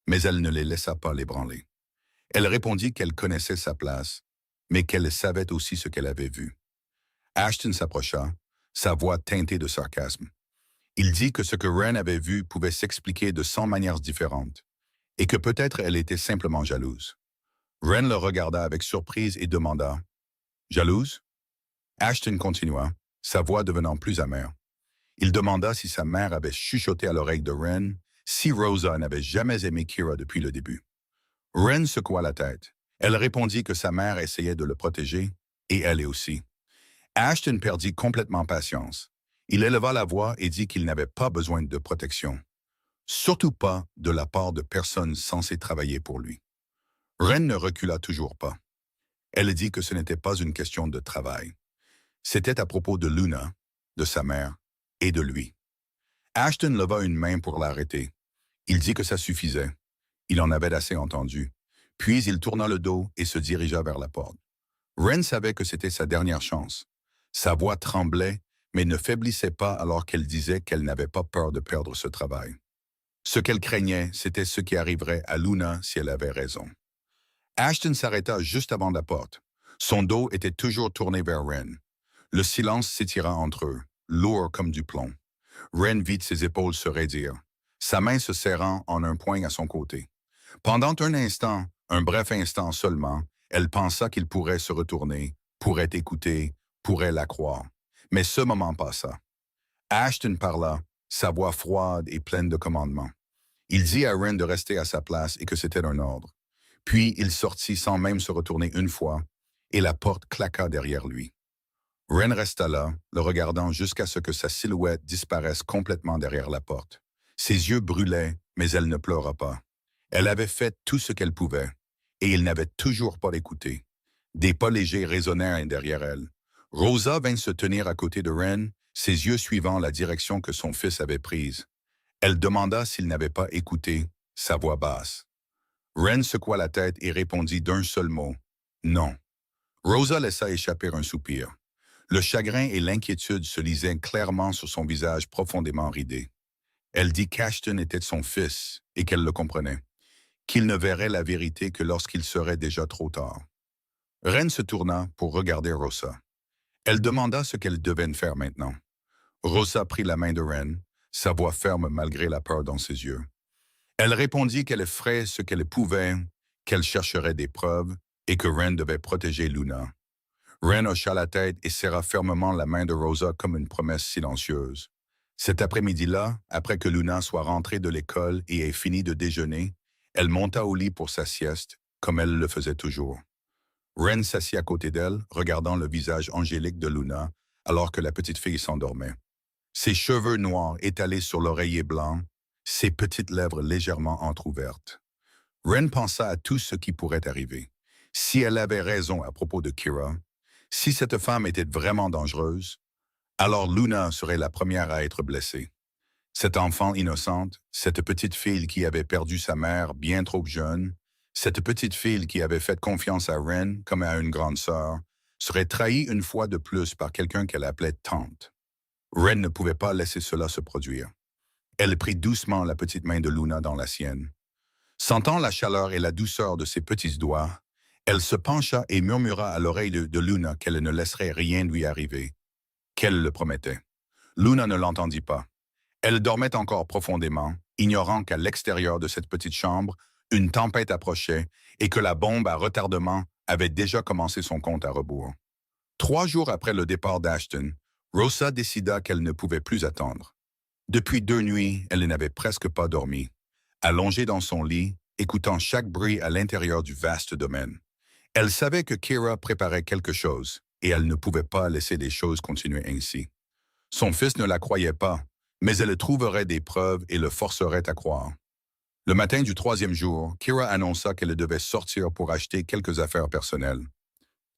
mais elle ne les laissa pas l'ébranler. Elle répondit qu'elle connaissait sa place, mais qu'elle savait aussi ce qu'elle avait vu. Ashton s'approcha, sa voix teintée de sarcasme. Il dit que ce que Ren avait vu pouvait s'expliquer de 100 manières différentes, et que peut-être elle était simplement jalouse. Ren le regarda avec surprise et demanda « Jalouse ?» Ashton continua, sa voix devenant plus amère. Il demanda si sa mère avait chuchoté à l'oreille de Ren, si Rosa n'avait jamais aimé Kira depuis le début. Ren secoua la tête. Elle répondit que sa mère essayait de le protéger, et elle aussi. Ashton perdit complètement patience. Il éleva la voix et dit qu'il n'avait pas besoin de protection. Surtout pas de la part de personnes censées travailler pour lui. Ren ne recula toujours pas. Elle dit que ce n'était pas une question de travail. C'était à propos de Luna, de sa mère et de lui. Ashton leva une main pour l'arrêter. Il dit que ça suffisait. Il en avait assez entendu. Puis il tourna le dos et se dirigea vers la porte. Ren savait que c'était sa dernière chance. Sa voix tremblait, mais ne faiblissait pas alors qu'elle disait qu'elle n'avait pas peur de perdre ce travail. Ce qu'elle craignait, c'était ce qui arriverait à Luna si elle avait raison. Ashton s'arrêta juste avant la porte. Son dos était toujours tourné vers Ren. Le silence s'étira entre eux, lourd comme du plomb. Ren vit ses épaules se raidir, sa main se serrant en un poing à son côté. Pendant un instant, un bref instant seulement, elle pensa qu'il pourrait se retourner, pourrait écouter, pourrait la croire. Mais ce moment passa. Ashton parla, sa voix froide et pleine de commandement. Il dit à Ren de rester à sa place et que c'était un ordre. Puis il sortit sans même se retourner une fois, et la porte claqua derrière lui. Ren resta là, le regardant jusqu'à ce que sa silhouette disparaisse complètement derrière la porte. Ses yeux brûlaient, mais elle ne pleura pas. Elle avait fait tout ce qu'elle pouvait, et il n'avait toujours pas écouté. Des pas légers résonnèrent derrière elle. Rosa vint se tenir à côté de Ren, ses yeux suivant la direction que son fils avait prise. Elle demanda s'il n'avait pas écouté, sa voix basse. Ren secoua la tête et répondit d'un seul mot, « Non ». Rosa laissa échapper un soupir. Le chagrin et l'inquiétude se lisaient clairement sur son visage profondément ridé. Elle dit qu'Ashton était son fils et qu'elle le comprenait, qu'il ne verrait la vérité que lorsqu'il serait déjà trop tard. Ren se tourna pour regarder Rosa. Elle demanda ce qu'elle devait faire maintenant. Rosa prit la main de Ren, sa voix ferme malgré la peur dans ses yeux. Elle répondit qu'elle ferait ce qu'elle pouvait, qu'elle chercherait des preuves et que Ren devait protéger Luna. Ren hocha la tête et serra fermement la main de Rosa comme une promesse silencieuse. Cet après-midi-là, après que Luna soit rentrée de l'école et ait fini de déjeuner, elle monta au lit pour sa sieste, comme elle le faisait toujours. Ren s'assit à côté d'elle, regardant le visage angélique de Luna, alors que la petite fille s'endormait. Ses cheveux noirs étalés sur l'oreiller blanc, ses petites lèvres légèrement entr'ouvertes. Ren pensa à tout ce qui pourrait arriver. Si elle avait raison à propos de Kira, si cette femme était vraiment dangereuse, alors Luna serait la première à être blessée. Cette enfant innocente, cette petite fille qui avait perdu sa mère bien trop jeune, cette petite fille qui avait fait confiance à Ren comme à une grande sœur, serait trahie une fois de plus par quelqu'un qu'elle appelait tante. Ren ne pouvait pas laisser cela se produire. Elle prit doucement la petite main de Luna dans la sienne. Sentant la chaleur et la douceur de ses petits doigts, elle se pencha et murmura à l'oreille de Luna qu'elle ne laisserait rien lui arriver, qu'elle le promettait. Luna ne l'entendit pas. Elle dormait encore profondément, ignorant qu'à l'extérieur de cette petite chambre, une tempête approchait et que la bombe à retardement avait déjà commencé son compte à rebours. 3 jours après le départ d'Ashton, Rosa décida qu'elle ne pouvait plus attendre. Depuis 2 nuits, elle n'avait presque pas dormi, allongée dans son lit, écoutant chaque bruit à l'intérieur du vaste domaine. Elle savait que Kira préparait quelque chose, et elle ne pouvait pas laisser les choses continuer ainsi. Son fils ne la croyait pas, mais elle trouverait des preuves et le forcerait à croire. Le matin du 3e jour, Kira annonça qu'elle devait sortir pour acheter quelques affaires personnelles.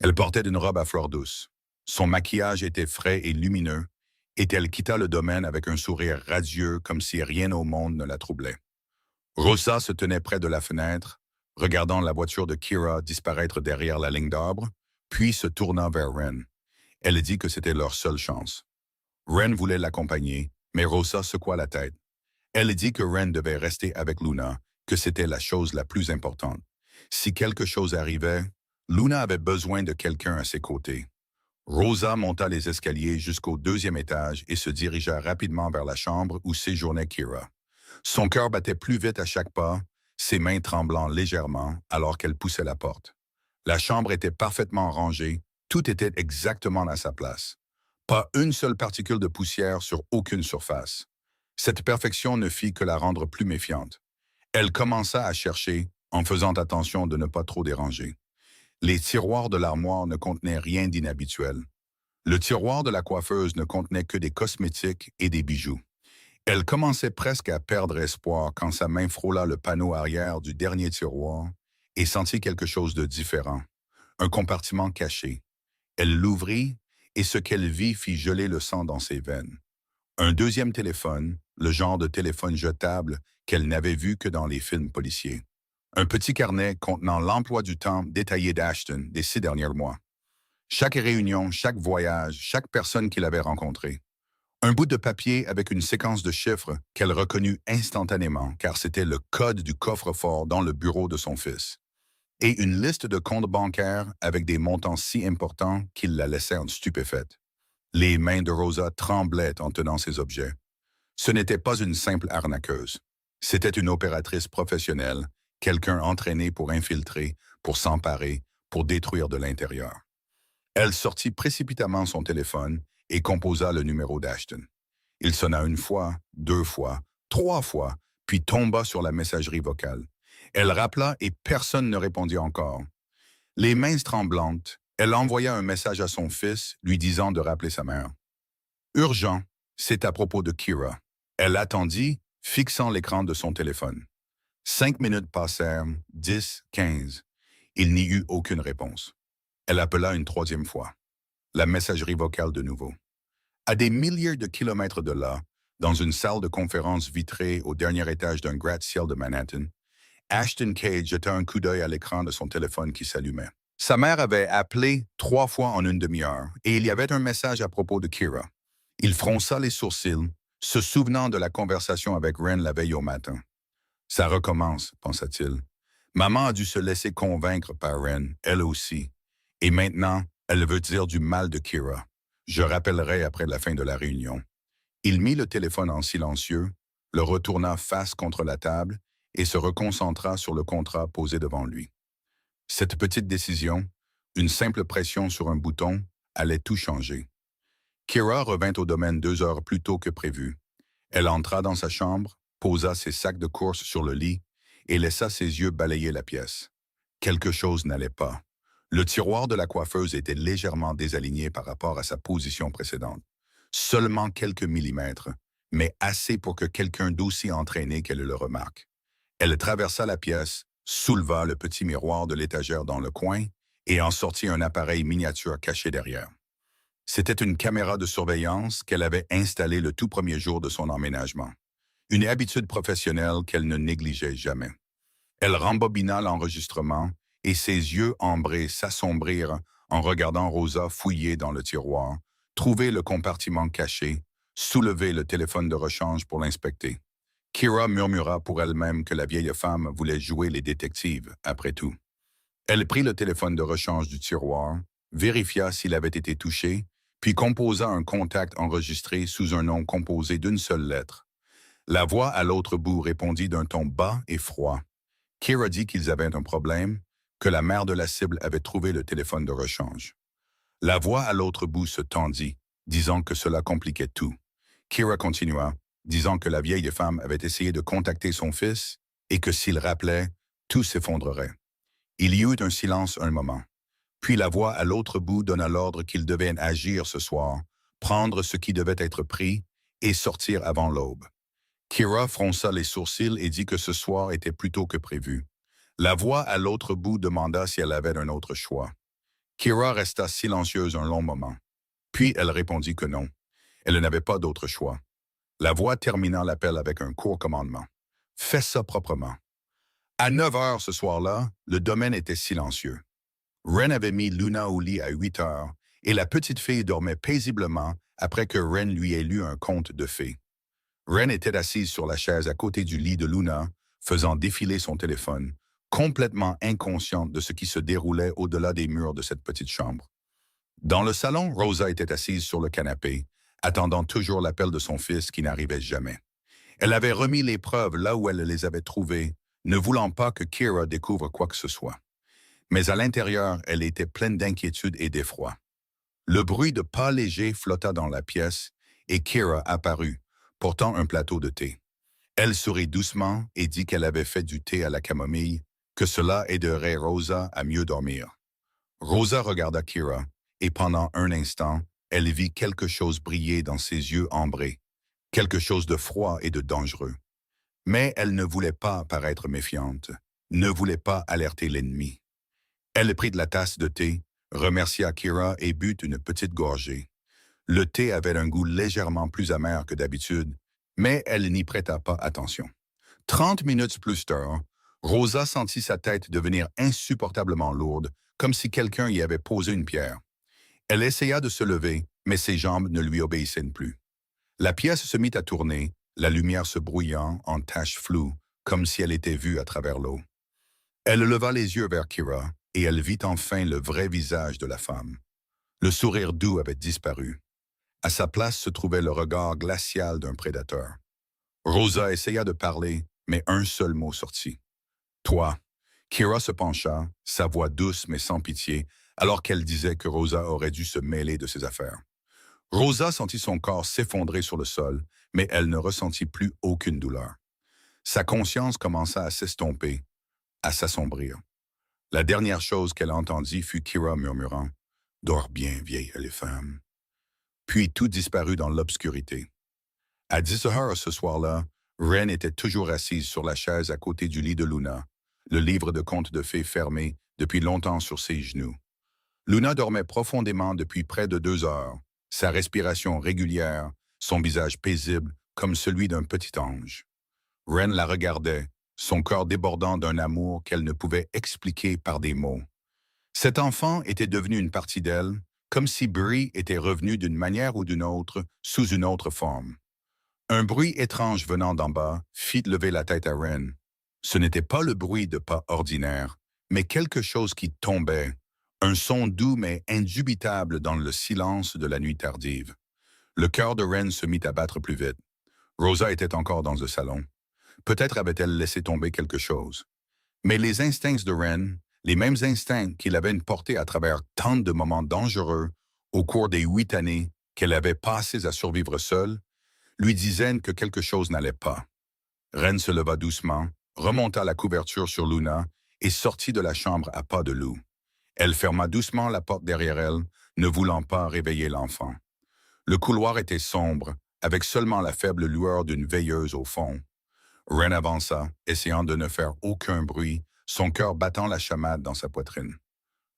Elle portait une robe à fleurs douces. Son maquillage était frais et lumineux, et elle quitta le domaine avec un sourire radieux comme si rien au monde ne la troublait. Rosa se tenait près de la fenêtre, regardant la voiture de Kira disparaître derrière la ligne d'arbres, puis se tourna vers Ren. Elle dit que c'était leur seule chance. Ren voulait l'accompagner, mais Rosa secoua la tête. Elle dit que Ren devait rester avec Luna, que c'était la chose la plus importante. Si quelque chose arrivait, Luna avait besoin de quelqu'un à ses côtés. Rosa monta les escaliers jusqu'au 2e étage et se dirigea rapidement vers la chambre où séjournait Kira. Son cœur battait plus vite à chaque pas, ses mains tremblant légèrement alors qu'elle poussait la porte. La chambre était parfaitement rangée, tout était exactement à sa place. Pas une seule particule de poussière sur aucune surface. Cette perfection ne fit que la rendre plus méfiante. Elle commença à chercher, en faisant attention de ne pas trop déranger. Les tiroirs de l'armoire ne contenaient rien d'inhabituel. Le tiroir de la coiffeuse ne contenait que des cosmétiques et des bijoux. Elle commençait presque à perdre espoir quand sa main frôla le panneau arrière du dernier tiroir et sentit quelque chose de différent, un compartiment caché. Elle l'ouvrit et ce qu'elle vit fit geler le sang dans ses veines. Un 2e téléphone, le genre de téléphone jetable qu'elle n'avait vu que dans les films policiers. Un petit carnet contenant l'emploi du temps détaillé d'Ashton des 6 derniers mois. Chaque réunion, chaque voyage, chaque personne qu'il avait rencontrée. Un bout de papier avec une séquence de chiffres qu'elle reconnut instantanément car c'était le code du coffre-fort dans le bureau de son fils. Et une liste de comptes bancaires avec des montants si importants qu'ils la laissèrent stupéfaite. Les mains de Rosa tremblaient en tenant ces objets. Ce n'était pas une simple arnaqueuse. C'était une opératrice professionnelle, quelqu'un entraîné pour infiltrer, pour s'emparer, pour détruire de l'intérieur. Elle sortit précipitamment son téléphone et composa le numéro d'Ashton. Il sonna 1 fois, 2 fois, 3 fois, puis tomba sur la messagerie vocale. Elle rappela et personne ne répondit encore. Les mains tremblantes, elle envoya un message à son fils, lui disant de rappeler sa mère. Urgent, c'est à propos de Kira. Elle attendit, fixant l'écran de son téléphone. 5 minutes passèrent, 10, 15. Il n'y eut aucune réponse. Elle appela une 3e fois. La messagerie vocale de nouveau. À des milliers de kilomètres de là, dans une salle de conférence vitrée au dernier étage d'un gratte-ciel de Manhattan, Ashton Cage jeta un coup d'œil à l'écran de son téléphone qui s'allumait. Sa mère avait appelé 3 fois en une demi-heure et il y avait un message à propos de Kira. Il fronça les sourcils, se souvenant de la conversation avec Ren la veille au matin. Ça recommence, pensa-t-il. Maman a dû se laisser convaincre par Ren, elle aussi. Et maintenant, elle veut dire du mal de Kira. Je rappellerai après la fin de la réunion. Il mit le téléphone en silencieux, le retourna face contre la table et se reconcentra sur le contrat posé devant lui. Cette petite décision, une simple pression sur un bouton, allait tout changer. Kira revint au domaine 2 heures plus tôt que prévu. Elle entra dans sa chambre, posa ses sacs de course sur le lit et laissa ses yeux balayer la pièce. Quelque chose n'allait pas. Le tiroir de la coiffeuse était légèrement désaligné par rapport à sa position précédente. Seulement quelques millimètres, mais assez pour que quelqu'un d'aussi entraîné qu'elle le remarque. Elle traversa la pièce, souleva le petit miroir de l'étagère dans le coin et en sortit un appareil miniature caché derrière. C'était une caméra de surveillance qu'elle avait installée le tout premier jour de son emménagement. Une habitude professionnelle qu'elle ne négligeait jamais. Elle rembobina l'enregistrement et ses yeux ambrés s'assombrirent en regardant Rosa fouiller dans le tiroir, trouver le compartiment caché, soulever le téléphone de rechange pour l'inspecter. Kira murmura pour elle-même que la vieille femme voulait jouer les détectives, après tout. Elle prit le téléphone de rechange du tiroir, vérifia s'il avait été touché, puis composa un contact enregistré sous un nom composé d'une seule lettre. La voix à l'autre bout répondit d'un ton bas et froid. Kira dit qu'ils avaient un problème, que la mère de la cible avait trouvé le téléphone de rechange. La voix à l'autre bout se tendit, disant que cela compliquait tout. Kira continua, disant que la vieille femme avait essayé de contacter son fils et que s'il rappelait, tout s'effondrerait. Il y eut un silence un moment. Puis la voix à l'autre bout donna l'ordre qu'il devait agir ce soir, prendre ce qui devait être pris et sortir avant l'aube. Kira fronça les sourcils et dit que ce soir était plus tôt que prévu. La voix à l'autre bout demanda si elle avait un autre choix. Kira resta silencieuse un long moment. Puis elle répondit que non. Elle n'avait pas d'autre choix. La voix termina l'appel avec un court commandement. « Fais ça proprement. » À 9 heures ce soir-là, le domaine était silencieux. Ren avait mis Luna au lit à 8 heures et la petite fille dormait paisiblement après que Ren lui ait lu un conte de fées. Ren était assise sur la chaise à côté du lit de Luna, faisant défiler son téléphone, complètement inconsciente de ce qui se déroulait au-delà des murs de cette petite chambre. Dans le salon, Rosa était assise sur le canapé, attendant toujours l'appel de son fils qui n'arrivait jamais. Elle avait remis les preuves là où elle les avait trouvées, ne voulant pas que Kira découvre quoi que ce soit. Mais à l'intérieur, elle était pleine d'inquiétude et d'effroi. Le bruit de pas légers flotta dans la pièce et Kira apparut, portant un plateau de thé. Elle sourit doucement et dit qu'elle avait fait du thé à la camomille, que cela aiderait Rosa à mieux dormir. Rosa regarda Kira et pendant un instant, elle vit quelque chose briller dans ses yeux ambrés, quelque chose de froid et de dangereux. Mais elle ne voulait pas paraître méfiante, ne voulait pas alerter l'ennemi. Elle prit de la tasse de thé, remercia Kira et but une petite gorgée. Le thé avait un goût légèrement plus amer que d'habitude, mais elle n'y prêta pas attention. 30 minutes plus tard, Rosa sentit sa tête devenir insupportablement lourde, comme si quelqu'un y avait posé une pierre. Elle essaya de se lever, mais ses jambes ne lui obéissaient plus. La pièce se mit à tourner, la lumière se brouillant en taches floues, comme si elle était vue à travers l'eau. Elle leva les yeux vers Kira, et elle vit enfin le vrai visage de la femme. Le sourire doux avait disparu. À sa place se trouvait le regard glacial d'un prédateur. Rosa essaya de parler, mais un seul mot sortit. « Toi ». Kira se pencha, sa voix douce mais sans pitié, alors qu'elle disait que Rosa aurait dû se mêler de ses affaires. Rosa sentit son corps s'effondrer sur le sol, mais elle ne ressentit plus aucune douleur. Sa conscience commença à s'estomper, à s'assombrir. La dernière chose qu'elle entendit fut Kira murmurant « Dors bien, vieille femme ». Puis tout disparut dans l'obscurité. À 10 heures ce soir-là, Ren était toujours assise sur la chaise à côté du lit de Luna, le livre de contes de fées fermé depuis longtemps sur ses genoux. Luna dormait profondément depuis près de 2 heures, sa respiration régulière, son visage paisible comme celui d'un petit ange. Ren la regardait, son corps débordant d'un amour qu'elle ne pouvait expliquer par des mots. Cet enfant était devenu une partie d'elle, comme si Brie était revenue d'une manière ou d'une autre, sous une autre forme. Un bruit étrange venant d'en bas fit lever la tête à Ren. Ce n'était pas le bruit de pas ordinaires, mais quelque chose qui tombait, un son doux mais indubitable dans le silence de la nuit tardive. Le cœur de Ren se mit à battre plus vite. Rosa était encore dans le salon. Peut-être avait-elle laissé tomber quelque chose. Mais les instincts de Ren, les mêmes instincts qui l'avaient portée à travers tant de moments dangereux au cours des 8 années qu'elle avait passées à survivre seule, lui disaient que quelque chose n'allait pas. Ren se leva doucement, remonta la couverture sur Luna et sortit de la chambre à pas de loup. Elle ferma doucement la porte derrière elle, ne voulant pas réveiller l'enfant. Le couloir était sombre, avec seulement la faible lueur d'une veilleuse au fond. Ren avança, essayant de ne faire aucun bruit, son cœur battant la chamade dans sa poitrine.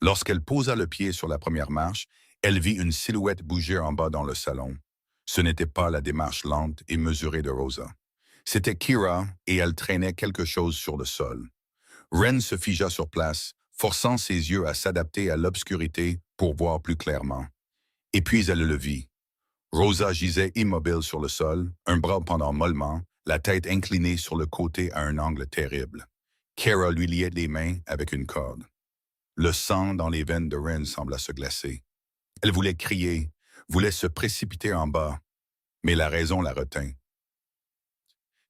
Lorsqu'elle posa le pied sur la première marche, elle vit une silhouette bouger en bas dans le salon. Ce n'était pas la démarche lente et mesurée de Rosa. C'était Kira et elle traînait quelque chose sur le sol. Ren se figea sur place, forçant ses yeux à s'adapter à l'obscurité pour voir plus clairement. Et puis elle le vit. Rosa gisait immobile sur le sol, un bras pendant mollement, la tête inclinée sur le côté à un angle terrible. Kira lui liait les mains avec une corde. Le sang dans les veines de Ren sembla se glacer. Elle voulait crier, voulait se précipiter en bas, mais la raison la retint.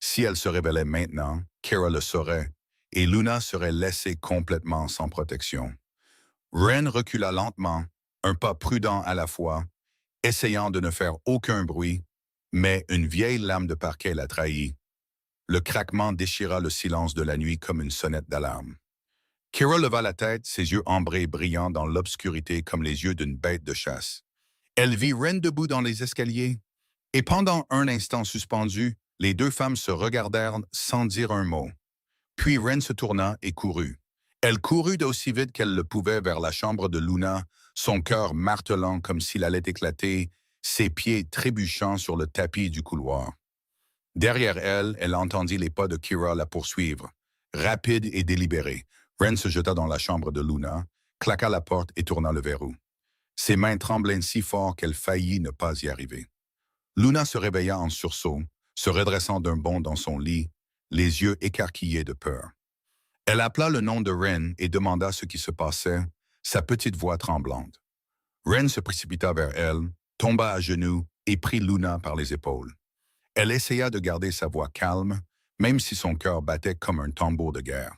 Si elle se révélait maintenant, Kira le saurait, et Luna serait laissée complètement sans protection. Ren recula lentement, un pas prudent à la fois, essayant de ne faire aucun bruit, mais une vieille lame de parquet la trahit. Le craquement déchira le silence de la nuit comme une sonnette d'alarme. Kira leva la tête, ses yeux ambrés brillants dans l'obscurité comme les yeux d'une bête de chasse. Elle vit Ren debout dans les escaliers, et pendant un instant suspendu, les deux femmes se regardèrent sans dire un mot. Puis Ren se tourna et courut. Elle courut d'aussi vite qu'elle le pouvait vers la chambre de Luna, son cœur martelant comme s'il allait éclater, ses pieds trébuchant sur le tapis du couloir. Derrière elle, elle entendit les pas de Kira la poursuivre. Rapide et délibéré, Ren se jeta dans la chambre de Luna, claqua la porte et tourna le verrou. Ses mains tremblaient si fort qu'elle faillit ne pas y arriver. Luna se réveilla en sursaut, se redressant d'un bond dans son lit, les yeux écarquillés de peur. Elle appela le nom de Ren et demanda ce qui se passait, sa petite voix tremblante. Ren se précipita vers elle, tomba à genoux et prit Luna par les épaules. Elle essaya de garder sa voix calme, même si son cœur battait comme un tambour de guerre.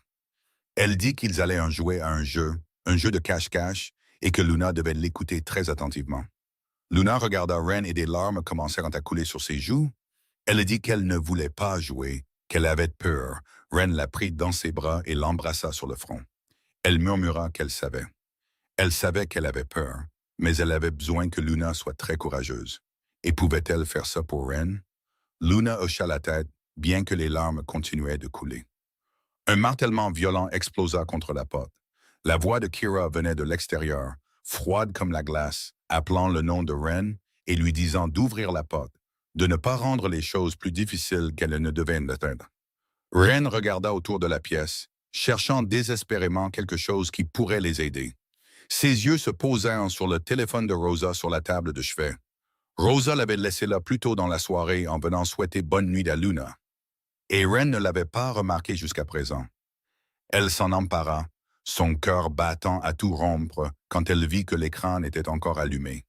Elle dit qu'ils allaient en jouer à un jeu de cache-cache, et que Luna devait l'écouter très attentivement. Luna regarda Ren et des larmes commencèrent à couler sur ses joues. Elle dit qu'elle ne voulait pas jouer, qu'elle avait peur. Ren la prit dans ses bras et l'embrassa sur le front. Elle murmura qu'elle savait. Elle savait qu'elle avait peur, mais elle avait besoin que Luna soit très courageuse. Et pouvait-elle faire ça pour Ren? Luna hocha la tête, bien que les larmes continuaient de couler. Un martèlement violent explosa contre la porte. La voix de Kira venait de l'extérieur, froide comme la glace, appelant le nom de Ren et lui disant d'ouvrir la porte, de ne pas rendre les choses plus difficiles qu'elles ne devaient l'être. Ren regarda autour de la pièce, cherchant désespérément quelque chose qui pourrait les aider. Ses yeux se posèrent sur le téléphone de Rosa sur la table de chevet. Rosa l'avait laissé là plus tôt dans la soirée en venant souhaiter bonne nuit à Luna. Et Ren ne l'avait pas remarqué jusqu'à présent. Elle s'en empara, son cœur battant à tout rompre quand elle vit que l'écran était encore allumé.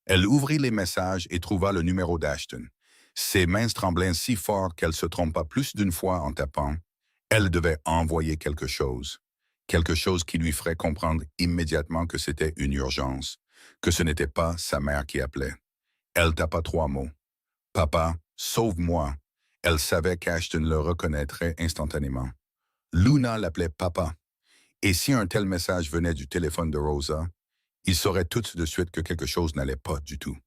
Elle ouvrit les messages et trouva le numéro d'Ashton. Ses mains tremblaient si fort qu'elle se trompa plus d'une fois en tapant. Elle devait envoyer quelque chose qui lui ferait comprendre immédiatement que c'était une urgence, que ce n'était pas sa mère qui appelait. Elle tapa 3 mots. « Papa, sauve-moi ». Elle savait qu'Ashton le reconnaîtrait instantanément. Luna l'appelait papa. Et si un tel message venait du téléphone de Rosa, il saurait tout de suite que quelque chose n'allait pas du tout.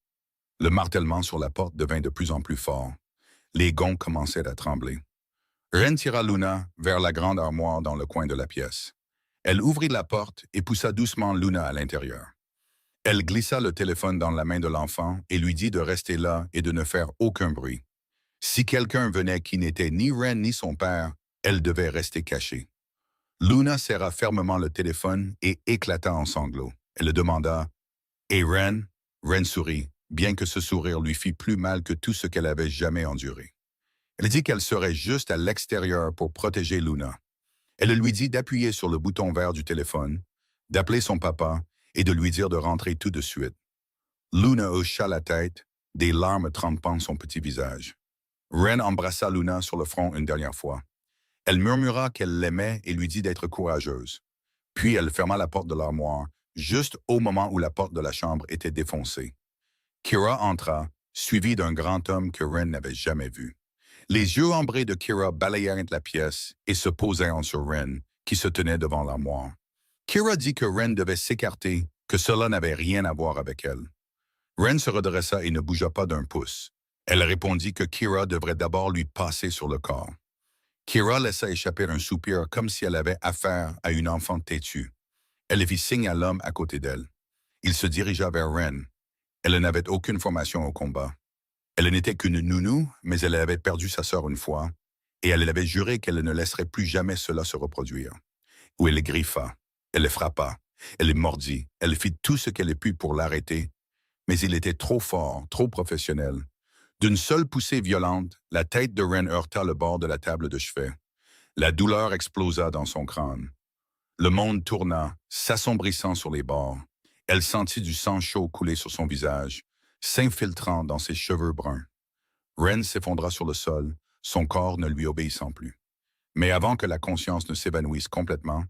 Le martèlement sur la porte devint de plus en plus fort. Les gonds commençaient à trembler. Ren tira Luna vers la grande armoire dans le coin de la pièce. Elle ouvrit la porte et poussa doucement Luna à l'intérieur. Elle glissa le téléphone dans la main de l'enfant et lui dit de rester là et de ne faire aucun bruit. Si quelqu'un venait qui n'était ni Ren ni son père, elle devait rester cachée. Luna serra fermement le téléphone et éclata en sanglots. Elle demanda « Et Ren ?» Ren sourit, bien que ce sourire lui fît plus mal que tout ce qu'elle avait jamais enduré. Elle dit qu'elle serait juste à l'extérieur pour protéger Luna. Elle lui dit d'appuyer sur le bouton vert du téléphone, d'appeler son papa et de lui dire de rentrer tout de suite. Luna hocha la tête, des larmes trempant son petit visage. Ren embrassa Luna sur le front une dernière fois. Elle murmura qu'elle l'aimait et lui dit d'être courageuse. Puis elle ferma la porte de l'armoire, juste au moment où la porte de la chambre était défoncée. Kira entra, suivie d'un grand homme que Ren n'avait jamais vu. Les yeux ambrés de Kira balayèrent la pièce et se posèrent sur Ren, qui se tenait devant l'armoire. Kira dit que Ren devait s'écarter, que cela n'avait rien à voir avec elle. Ren se redressa et ne bougea pas d'un pouce. Elle répondit que Kira devrait d'abord lui passer sur le corps. Kira laissa échapper un soupir comme si elle avait affaire à une enfant têtue. Elle fit signe à l'homme à côté d'elle. Il se dirigea vers Ren. Elle n'avait aucune formation au combat. Elle n'était qu'une nounou, mais elle avait perdu sa sœur une fois, et elle avait juré qu'elle ne laisserait plus jamais cela se reproduire. Où elle griffa, elle le frappa, elle le mordit, elle fit tout ce qu'elle put pour l'arrêter, mais il était trop fort, trop professionnel. D'une seule poussée violente, la tête de Ren heurta le bord de la table de chevet. La douleur explosa dans son crâne. Le monde tourna, s'assombrissant sur les bords. Elle sentit du sang chaud couler sur son visage, s'infiltrant dans ses cheveux bruns. Ren s'effondra sur le sol, son corps ne lui obéissant plus. Mais avant que la conscience ne s'évanouisse complètement,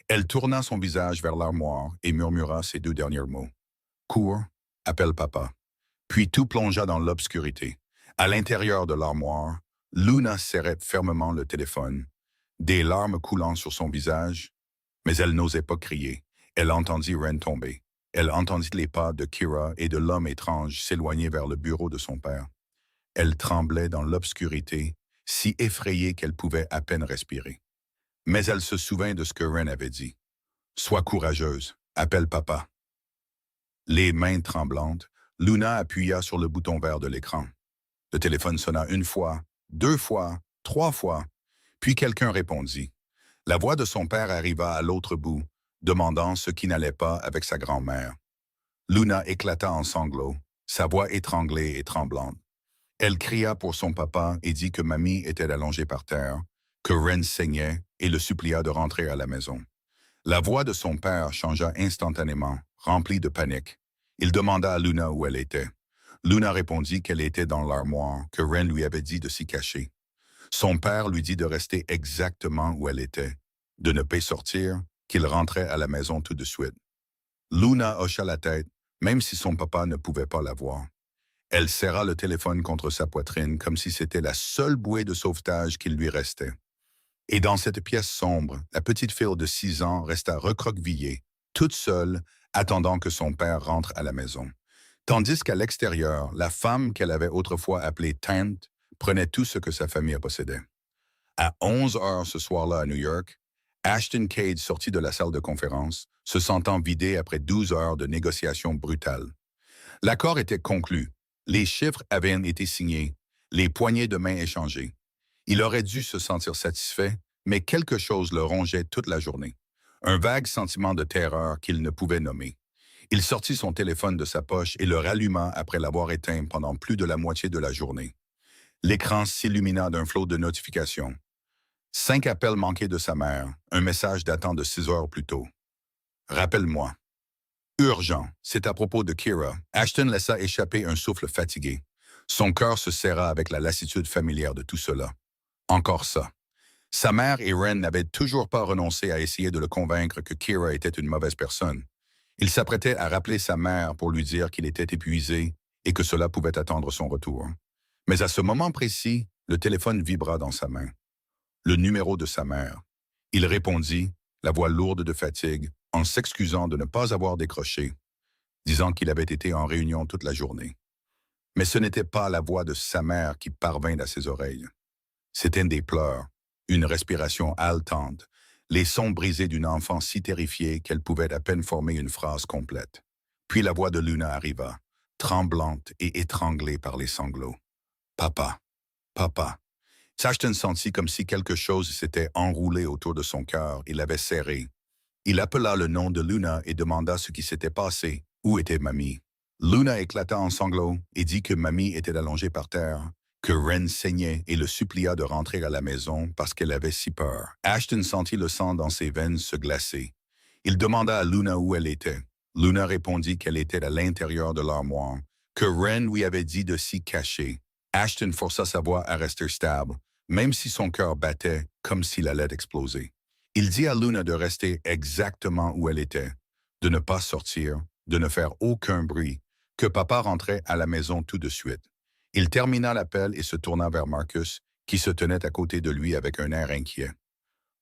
elle tourna son visage vers l'armoire et murmura ces deux derniers mots. « Cours, appelle papa. » Puis tout plongea dans l'obscurité. À l'intérieur de l'armoire, Luna serrait fermement le téléphone, des larmes coulant sur son visage, mais elle n'osait pas crier. Elle entendit Ren tomber. Elle entendit les pas de Kira et de l'homme étrange s'éloigner vers le bureau de son père. Elle tremblait dans l'obscurité, si effrayée qu'elle pouvait à peine respirer. Mais elle se souvint de ce que Ren avait dit. « Sois courageuse, appelle papa. » Les mains tremblantes, Luna appuya sur le bouton vert de l'écran. Le téléphone sonna une fois, deux fois, trois fois, puis quelqu'un répondit. La voix de son père arriva à l'autre bout, demandant ce qui n'allait pas avec sa grand-mère. Luna éclata en sanglots, sa voix étranglée et tremblante. Elle cria pour son papa et dit que mamie était allongée par terre, que Ren saignait et le supplia de rentrer à la maison. La voix de son père changea instantanément, remplie de panique. Il demanda à Luna où elle était. Luna répondit qu'elle était dans l'armoire, que Ren lui avait dit de s'y cacher. Son père lui dit de rester exactement où elle était, de ne pas sortir, qu'il rentrait à la maison tout de suite. Luna hocha la tête, même si son papa ne pouvait pas la voir. Elle serra le téléphone contre sa poitrine comme si c'était la seule bouée de sauvetage qu'il lui restait. Et dans cette pièce sombre, la petite fille de 6 ans resta recroquevillée, toute seule, attendant que son père rentre à la maison. Tandis qu'à l'extérieur, la femme qu'elle avait autrefois appelée Tante prenait tout ce que sa famille possédait. À 11 heures ce soir-là à New York, Ashton Cade sortit de la salle de conférence, se sentant vidé après 12 heures de négociations brutales. L'accord était conclu, les chiffres avaient été signés, les poignées de main échangées. Il aurait dû se sentir satisfait, mais quelque chose le rongeait toute la journée. Un vague sentiment de terreur qu'il ne pouvait nommer. Il sortit son téléphone de sa poche et le ralluma après l'avoir éteint pendant plus de la moitié de la journée. L'écran s'illumina d'un flot de notifications. 5 appels manqués de sa mère, un message datant de 6 heures plus tôt. « Rappelle-moi. » Urgent, c'est à propos de Kira. Ashton laissa échapper un souffle fatigué. Son cœur se serra avec la lassitude familière de tout cela. Encore ça. Sa mère et Ren n'avaient toujours pas renoncé à essayer de le convaincre que Kira était une mauvaise personne. Il s'apprêtait à rappeler sa mère pour lui dire qu'il était épuisé et que cela pouvait attendre son retour. Mais à ce moment précis, le téléphone vibra dans sa main. Le numéro de sa mère. Il répondit, la voix lourde de fatigue, en s'excusant de ne pas avoir décroché, disant qu'il avait été en réunion toute la journée. Mais ce n'était pas la voix de sa mère qui parvint à ses oreilles. C'étaient des pleurs, une respiration haletante, les sons brisés d'une enfant si terrifiée qu'elle pouvait à peine former une phrase complète. Puis la voix de Luna arriva, tremblante et étranglée par les sanglots. « Papa, papa. » Ashton sentit comme si quelque chose s'était enroulé autour de son cœur et l'avait serré. Il appela le nom de Luna et demanda ce qui s'était passé. Où était mamie? Luna éclata en sanglots et dit que mamie était allongée par terre, que Ren saignait et le supplia de rentrer à la maison parce qu'elle avait si peur. Ashton sentit le sang dans ses veines se glacer. Il demanda à Luna où elle était. Luna répondit qu'elle était à l'intérieur de l'armoire, que Ren lui avait dit de s'y cacher. Ashton força sa voix à rester stable, même si son cœur battait comme s'il allait exploser. Il dit à Luna de rester exactement où elle était, de ne pas sortir, de ne faire aucun bruit, que papa rentrait à la maison tout de suite. Il termina l'appel et se tourna vers Marcus, qui se tenait à côté de lui avec un air inquiet.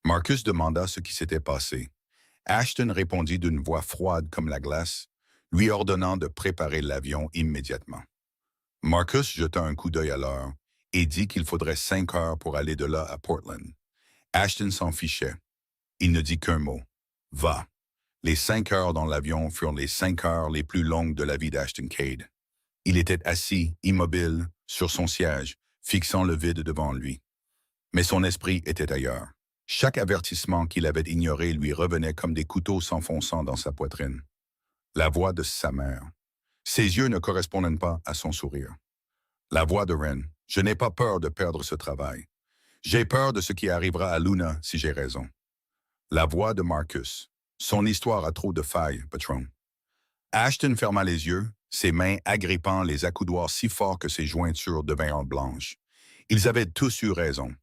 Marcus demanda ce qui s'était passé. Ashton répondit d'une voix froide comme la glace, lui ordonnant de préparer l'avion immédiatement. Marcus jeta un coup d'œil à l'heure et dit qu'il faudrait 5 heures pour aller de là à Portland. Ashton s'en fichait. Il ne dit qu'un mot. Va. Les 5 heures dans l'avion furent les 5 heures les plus longues de la vie d'Ashton Cade. Il était assis, immobile, sur son siège, fixant le vide devant lui. Mais son esprit était ailleurs. Chaque avertissement qu'il avait ignoré lui revenait comme des couteaux s'enfonçant dans sa poitrine. La voix de sa mère. Ses yeux ne correspondaient pas à son sourire. La voix de Ren. Je n'ai pas peur de perdre ce travail. J'ai peur de ce qui arrivera à Luna si j'ai raison. La voix de Marcus. Son histoire a trop de failles, patron. Ashton ferma les yeux, ses mains agrippant les accoudoirs si fort que ses jointures devinrent blanches. Ils avaient tous eu raison.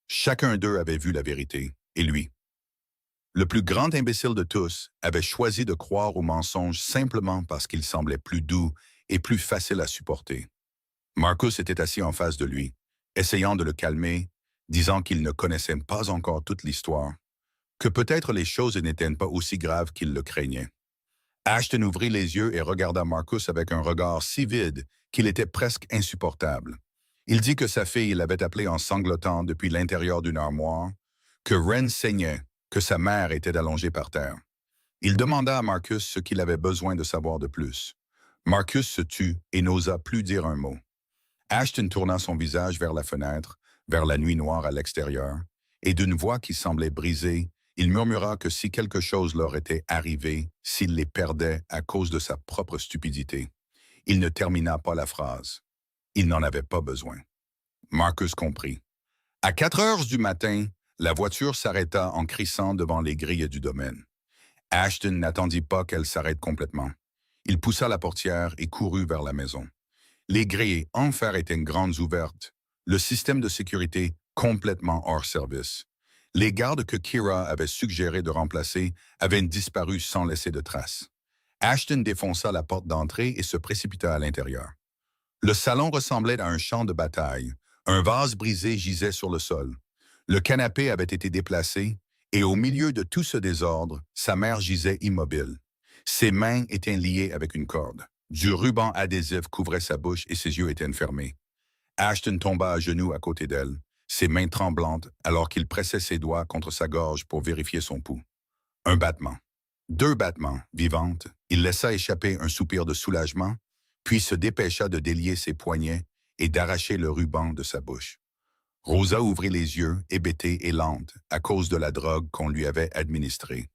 Chacun d'eux avait vu la vérité, et lui. Le plus grand imbécile de tous avait choisi de croire au mensonge simplement parce qu'il semblait plus doux et plus facile à supporter. Marcus était assis en face de lui, essayant de le calmer, disant qu'il ne connaissait pas encore toute l'histoire, que peut-être les choses n'étaient pas aussi graves qu'il le craignait. Ashton ouvrit les yeux et regarda Marcus avec un regard si vide qu'il était presque insupportable. Il dit que sa fille l'avait appelé en sanglotant depuis l'intérieur d'une armoire, que Ren saignait, que sa mère était allongée par terre. Il demanda à Marcus ce qu'il avait besoin de savoir de plus. Marcus se tut et n'osa plus dire un mot. Ashton tourna son visage vers la fenêtre, vers la nuit noire à l'extérieur, et d'une voix qui semblait brisée, il murmura que si quelque chose leur était arrivé, s'il les perdait à cause de sa propre stupidité. Il ne termina pas la phrase. Il n'en avait pas besoin. Marcus comprit. À 4 heures du matin, la voiture s'arrêta en crissant devant les grilles du domaine. Ashton n'attendit pas qu'elle s'arrête complètement. Il poussa la portière et courut vers la maison. Les grilles en fer étaient grandes ouvertes, le système de sécurité complètement hors service. Les gardes que Kira avait suggéré de remplacer avaient disparu sans laisser de traces. Ashton défonça la porte d'entrée et se précipita à l'intérieur. Le salon ressemblait à un champ de bataille. Un vase brisé gisait sur le sol. Le canapé avait été déplacé, et au milieu de tout ce désordre, sa mère gisait immobile. Ses mains étaient liées avec une corde. Du ruban adhésif couvrait sa bouche et ses yeux étaient fermés. Ashton tomba à genoux à côté d'elle, ses mains tremblantes alors qu'il pressait ses doigts contre sa gorge pour vérifier son pouls. Un battement. 2 battements, vivantes. Il laissa échapper un soupir de soulagement, puis se dépêcha de délier ses poignets et d'arracher le ruban de sa bouche. Rosa ouvrit les yeux, hébétée et lente, à cause de la drogue qu'on lui avait administrée.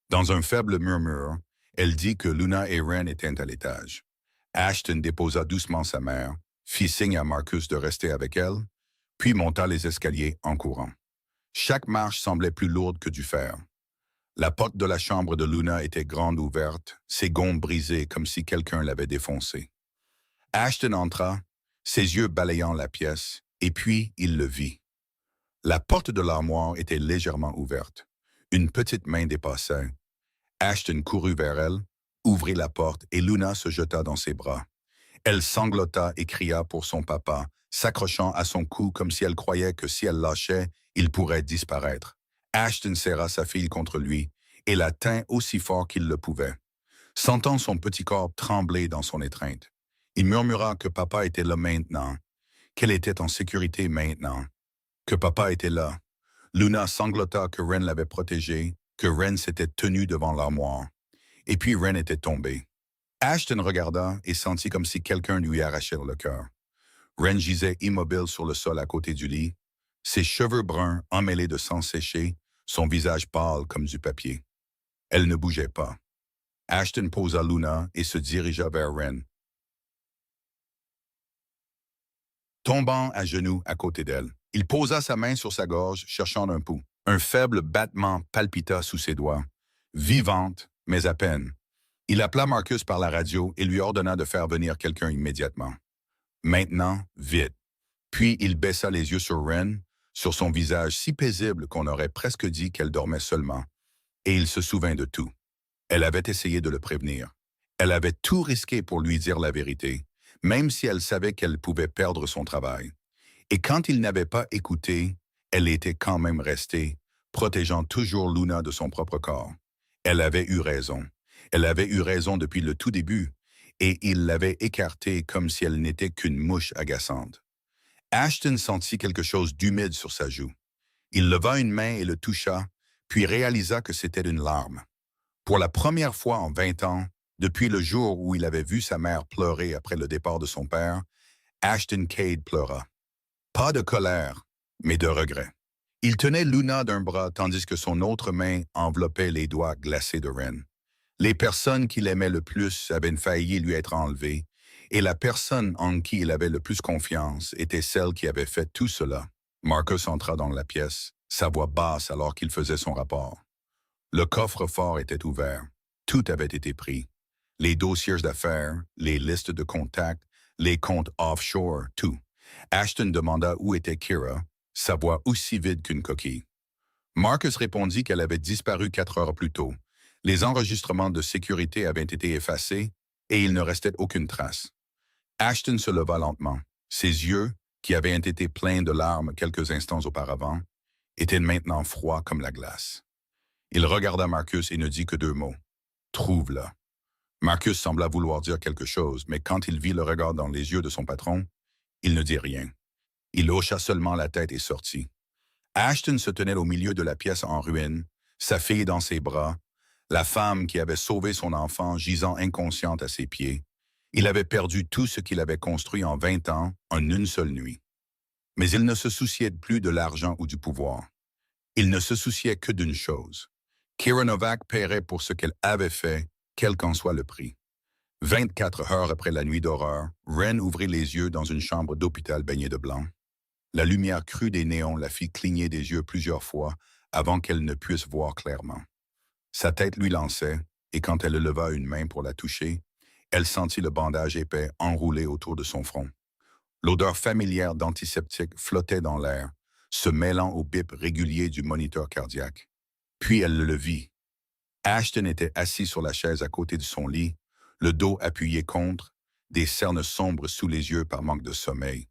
Dans un faible murmure, elle dit que Luna et Ren étaient à l'étage. Ashton déposa doucement sa mère, fit signe à Marcus de rester avec elle, puis monta les escaliers en courant. Chaque marche semblait plus lourde que du fer. La porte de la chambre de Luna était grande ouverte, ses gonds brisés comme si quelqu'un l'avait défoncée. Ashton entra, ses yeux balayant la pièce, et puis il le vit. La porte de l'armoire était légèrement ouverte. Une petite main dépassait. Ashton courut vers elle, ouvrit la porte et Luna se jeta dans ses bras. Elle sanglota et cria pour son papa, s'accrochant à son cou comme si elle croyait que si elle lâchait, il pourrait disparaître. Ashton serra sa fille contre lui et la tint aussi fort qu'il le pouvait. Sentant son petit corps trembler dans son étreinte, il murmura que papa était là maintenant, qu'elle était en sécurité maintenant, que papa était là. Luna sanglota que Ren l'avait protégée, que Ren s'était tenu devant l'armoire. Et puis Ren était tombé. Ashton regarda et sentit comme si quelqu'un lui arrachait le cœur. Ren gisait immobile sur le sol à côté du lit, ses cheveux bruns emmêlés de sang séché, son visage pâle comme du papier. Elle ne bougeait pas. Ashton posa Luna et se dirigea vers Ren, tombant à genoux à côté d'elle. Il posa sa main sur sa gorge, cherchant un pouls. Un faible battement palpita sous ses doigts. Vivante, mais à peine. Il appela Marcus par la radio et lui ordonna de faire venir quelqu'un immédiatement. Maintenant, vite. Puis il baissa les yeux sur Ren, sur son visage si paisible qu'on aurait presque dit qu'elle dormait seulement. Et il se souvint de tout. Elle avait essayé de le prévenir. Elle avait tout risqué pour lui dire la vérité, même si elle savait qu'elle pouvait perdre son travail. Et quand il n'avait pas écouté, elle était quand même restée, protégeant toujours Luna de son propre corps. Elle avait eu raison. Elle avait eu raison depuis le tout début, et il l'avait écartée comme si elle n'était qu'une mouche agaçante. Ashton sentit quelque chose d'humide sur sa joue. Il leva une main et le toucha, puis réalisa que c'était une larme. Pour la première fois en 20 ans, depuis le jour où il avait vu sa mère pleurer après le départ de son père, Ashton Cade pleura. Pas de colère, mais de regret. Il tenait Luna d'un bras tandis que son autre main enveloppait les doigts glacés de Ren. Les personnes qu'il aimait le plus avaient failli lui être enlevées, et la personne en qui il avait le plus confiance était celle qui avait fait tout cela. Marcus entra dans la pièce, sa voix basse alors qu'il faisait son rapport. Le coffre-fort était ouvert. Tout avait été pris. Les dossiers d'affaires, les listes de contacts, les comptes offshore, tout. Ashton demanda où était Kira, sa voix aussi vide qu'une coquille. Marcus répondit qu'elle avait disparu 4 heures plus tôt. Les enregistrements de sécurité avaient été effacés et il ne restait aucune trace. Ashton se leva lentement. Ses yeux, qui avaient été pleins de larmes quelques instants auparavant, étaient maintenant froids comme la glace. Il regarda Marcus et ne dit que 2 mots. « Trouve-le ». Marcus sembla vouloir dire quelque chose, mais quand il vit le regard dans les yeux de son patron, il ne dit rien. Il hocha seulement la tête et sortit. Ashton se tenait au milieu de la pièce en ruine, sa fille dans ses bras, la femme qui avait sauvé son enfant gisant inconsciente à ses pieds. Il avait perdu tout ce qu'il avait construit en 20 ans en une seule nuit. Mais il ne se souciait plus de l'argent ou du pouvoir. Il ne se souciait que d'une chose. Kira Novak paierait pour ce qu'elle avait fait, quel qu'en soit le prix. 24 heures après la nuit d'horreur, Ren ouvrit les yeux dans une chambre d'hôpital baignée de blanc. La lumière crue des néons la fit cligner des yeux plusieurs fois avant qu'elle ne puisse voir clairement. Sa tête lui lançait, et quand elle leva une main pour la toucher, elle sentit le bandage épais enroulé autour de son front. L'odeur familière d'antiseptique flottait dans l'air, se mêlant au bip régulier du moniteur cardiaque. Puis elle le vit. Ashton était assis sur la chaise à côté de son lit, le dos appuyé contre, des cernes sombres sous les yeux par manque de sommeil.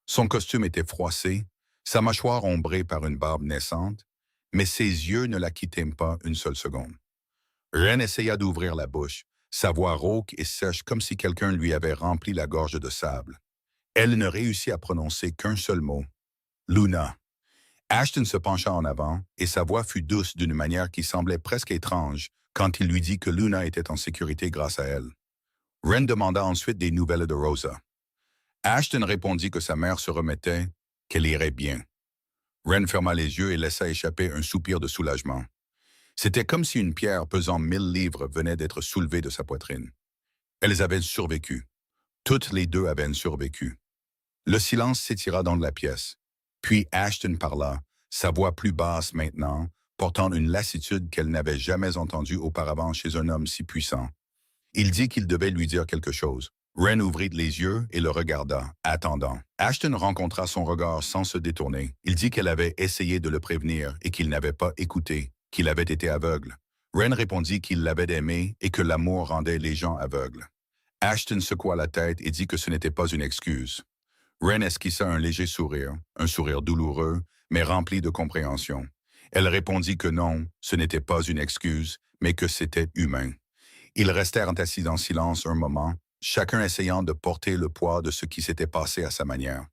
Son costume était froissé, sa mâchoire ombrée par une barbe naissante, mais ses yeux ne la quittaient pas une seule seconde. Ren essaya d'ouvrir la bouche, sa voix rauque et sèche comme si quelqu'un lui avait rempli la gorge de sable. Elle ne réussit à prononcer qu'un seul mot. « Luna ». Ashton se pencha en avant, et sa voix fut douce d'une manière qui semblait presque étrange quand il lui dit que Luna était en sécurité grâce à elle. Ren demanda ensuite des nouvelles de Rosa. Ashton répondit que sa mère se remettait, qu'elle irait bien. Ren ferma les yeux et laissa échapper un soupir de soulagement. C'était comme si une pierre pesant 1000 livres venait d'être soulevée de sa poitrine. Elles avaient survécu. Toutes les deux avaient survécu. Le silence s'étira dans la pièce. Puis Ashton parla, sa voix plus basse maintenant, portant une lassitude qu'elle n'avait jamais entendue auparavant chez un homme si puissant. Il dit qu'il devait lui dire quelque chose. Ren ouvrit les yeux et le regarda, attendant. Ashton rencontra son regard sans se détourner. Il dit qu'elle avait essayé de le prévenir et qu'il n'avait pas écouté, qu'il avait été aveugle. Ren répondit qu'il l'avait aimé et que l'amour rendait les gens aveugles. Ashton secoua la tête et dit que ce n'était pas une excuse. Ren esquissa un léger sourire, un sourire douloureux, mais rempli de compréhension. Elle répondit que non, ce n'était pas une excuse, mais que c'était humain. Ils restèrent assis en silence un moment, chacun essayant de porter le poids de ce qui s'était passé à sa manière.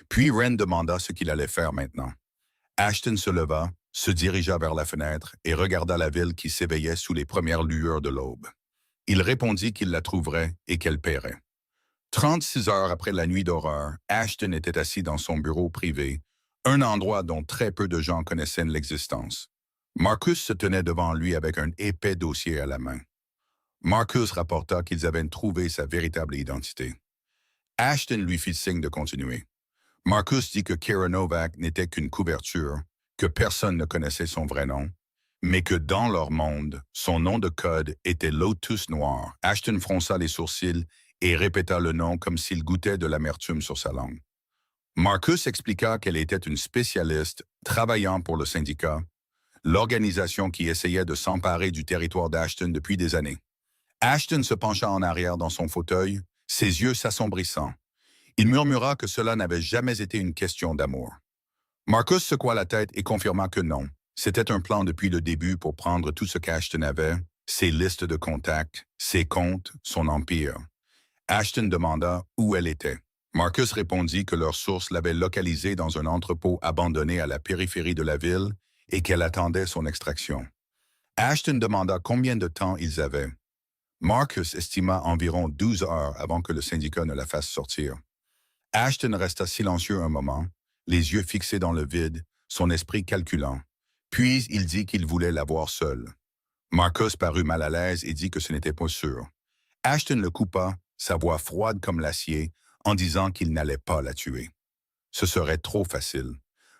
Puis Ren demanda ce qu'il allait faire maintenant. Ashton se leva, se dirigea vers la fenêtre et regarda la ville qui s'éveillait sous les premières lueurs de l'aube. Il répondit qu'il la trouverait et qu'elle paierait. 36 heures après la nuit d'horreur, Ashton était assis dans son bureau privé, un endroit dont très peu de gens connaissaient l'existence. Marcus se tenait devant lui avec un épais dossier à la main. Marcus rapporta qu'ils avaient trouvé sa véritable identité. Ashton lui fit signe de continuer. Marcus dit que Kira Novak n'était qu'une couverture, que personne ne connaissait son vrai nom, mais que dans leur monde, son nom de code était Lotus Noir. Ashton fronça les sourcils et répéta le nom comme s'il goûtait de l'amertume sur sa langue. Marcus expliqua qu'elle était une spécialiste travaillant pour le syndicat, l'organisation qui essayait de s'emparer du territoire d'Ashton depuis des années. Ashton se pencha en arrière dans son fauteuil, ses yeux s'assombrissant. Il murmura que cela n'avait jamais été une question d'amour. Marcus secoua la tête et confirma que non, C'était un plan depuis le début pour prendre tout ce qu'Ashton avait, ses listes de contacts, ses comptes, son empire. Ashton demanda où elle était. Marcus répondit que leur source l'avait localisée dans un entrepôt abandonné à la périphérie de la ville et qu'elle attendait son extraction. Ashton demanda combien de temps ils avaient. Marcus estima environ 12 heures avant que le syndicat ne la fasse sortir. Ashton resta silencieux un moment, les yeux fixés dans le vide, son esprit calculant. Puis il dit qu'il voulait la voir seule. Marcus parut mal à l'aise et dit que ce n'était pas sûr. Ashton le coupa, sa voix froide comme l'acier, en disant qu'il n'allait pas la tuer. Ce serait trop facile.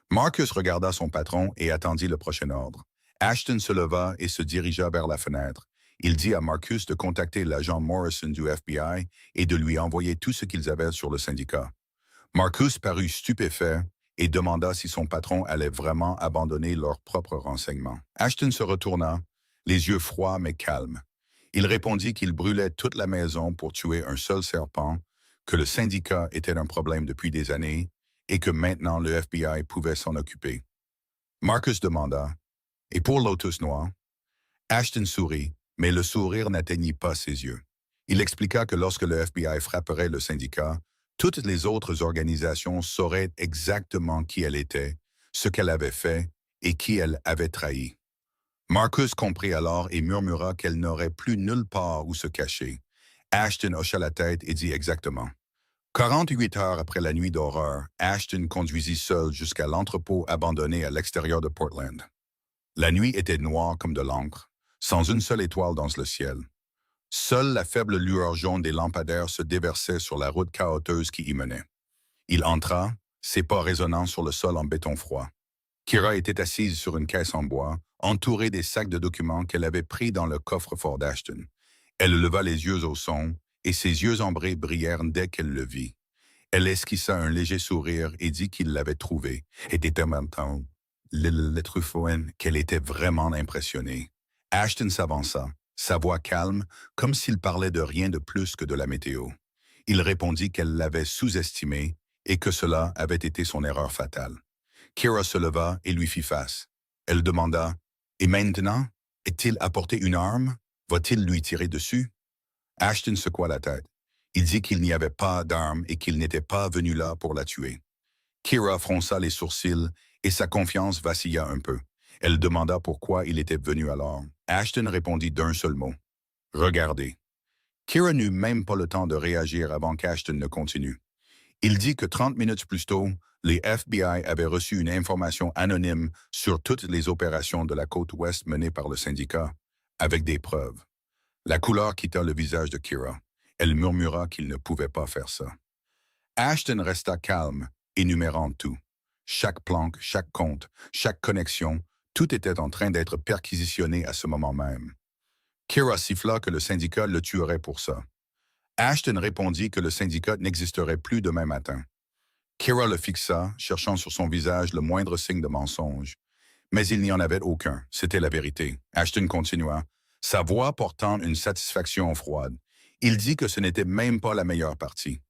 Marcus regarda son patron et attendit le prochain ordre. Ashton se leva et se dirigea vers la fenêtre. Il dit à Marcus de contacter l'agent Morrison du FBI et de lui envoyer tout ce qu'ils avaient sur le syndicat. Marcus parut stupéfait et demanda si son patron allait vraiment abandonner leurs propres renseignements. Ashton se retourna, les yeux froids mais calmes. Il répondit qu'il brûlait toute la maison pour tuer un seul serpent, que le syndicat était un problème depuis des années et que maintenant le FBI pouvait s'en occuper. Marcus demanda « Et pour Lotus Noir ?» Ashton sourit, mais le sourire n'atteignit pas ses yeux. Il expliqua que lorsque le FBI frapperait le syndicat, toutes les autres organisations sauraient exactement qui elle était, ce qu'elle avait fait et qui elle avait trahi. Marcus comprit alors et murmura qu'elle n'aurait plus nulle part où se cacher. Ashton hocha la tête et dit exactement. 48 heures après la nuit d'horreur, Ashton conduisit seul jusqu'à l'entrepôt abandonné à l'extérieur de Portland. La nuit était noire comme de l'encre, sans une seule étoile dans le ciel. Seule la faible lueur jaune des lampadaires se déversait sur la route chaoteuse qui y menait. Il entra, ses pas résonnant sur le sol en béton froid. Kira était assise sur une caisse en bois, entourée des sacs de documents qu'elle avait pris dans le coffre-fort d'Ashton. Elle leva les yeux au son, et ses yeux ambrés brillèrent dès qu'elle le vit. Elle esquissa un léger sourire et dit qu'il l'avait trouvé, et était en même temps le truffaut qu'elle était vraiment impressionnée. Ashton s'avança, sa voix calme, comme s'il parlait de rien de plus que de la météo. Il répondit qu'elle l'avait sous-estimé et que cela avait été son erreur fatale. Kira se leva et lui fit face. Elle demanda « Et maintenant, est-il apporté une arme? Va-t-il lui tirer dessus? » Ashton secoua la tête. Il dit qu'il n'y avait pas d'arme et qu'il n'était pas venu là pour la tuer. Kira fronça les sourcils et sa confiance vacilla un peu. Elle demanda pourquoi il était venu alors. Ashton répondit d'un seul mot. « Regardez. » Kira n'eut même pas le temps de réagir avant qu'Ashton ne continue. Il dit que 30 minutes plus tôt, les FBI avaient reçu une information anonyme sur toutes les opérations de la côte ouest menées par le syndicat, avec des preuves. La couleur quitta le visage de Kira. Elle murmura qu'il ne pouvait pas faire ça. Ashton resta calme, énumérant tout. Chaque planque, chaque compte, chaque connexion, tout était en train d'être perquisitionné à ce moment même. Kira siffla que le syndicat le tuerait pour ça. Ashton répondit que le syndicat n'existerait plus demain matin. Kira le fixa, cherchant sur son visage le moindre signe de mensonge. Mais il n'y en avait aucun, c'était la vérité. Ashton continua, sa voix portant une satisfaction froide. Il dit que ce n'était même pas la meilleure partie.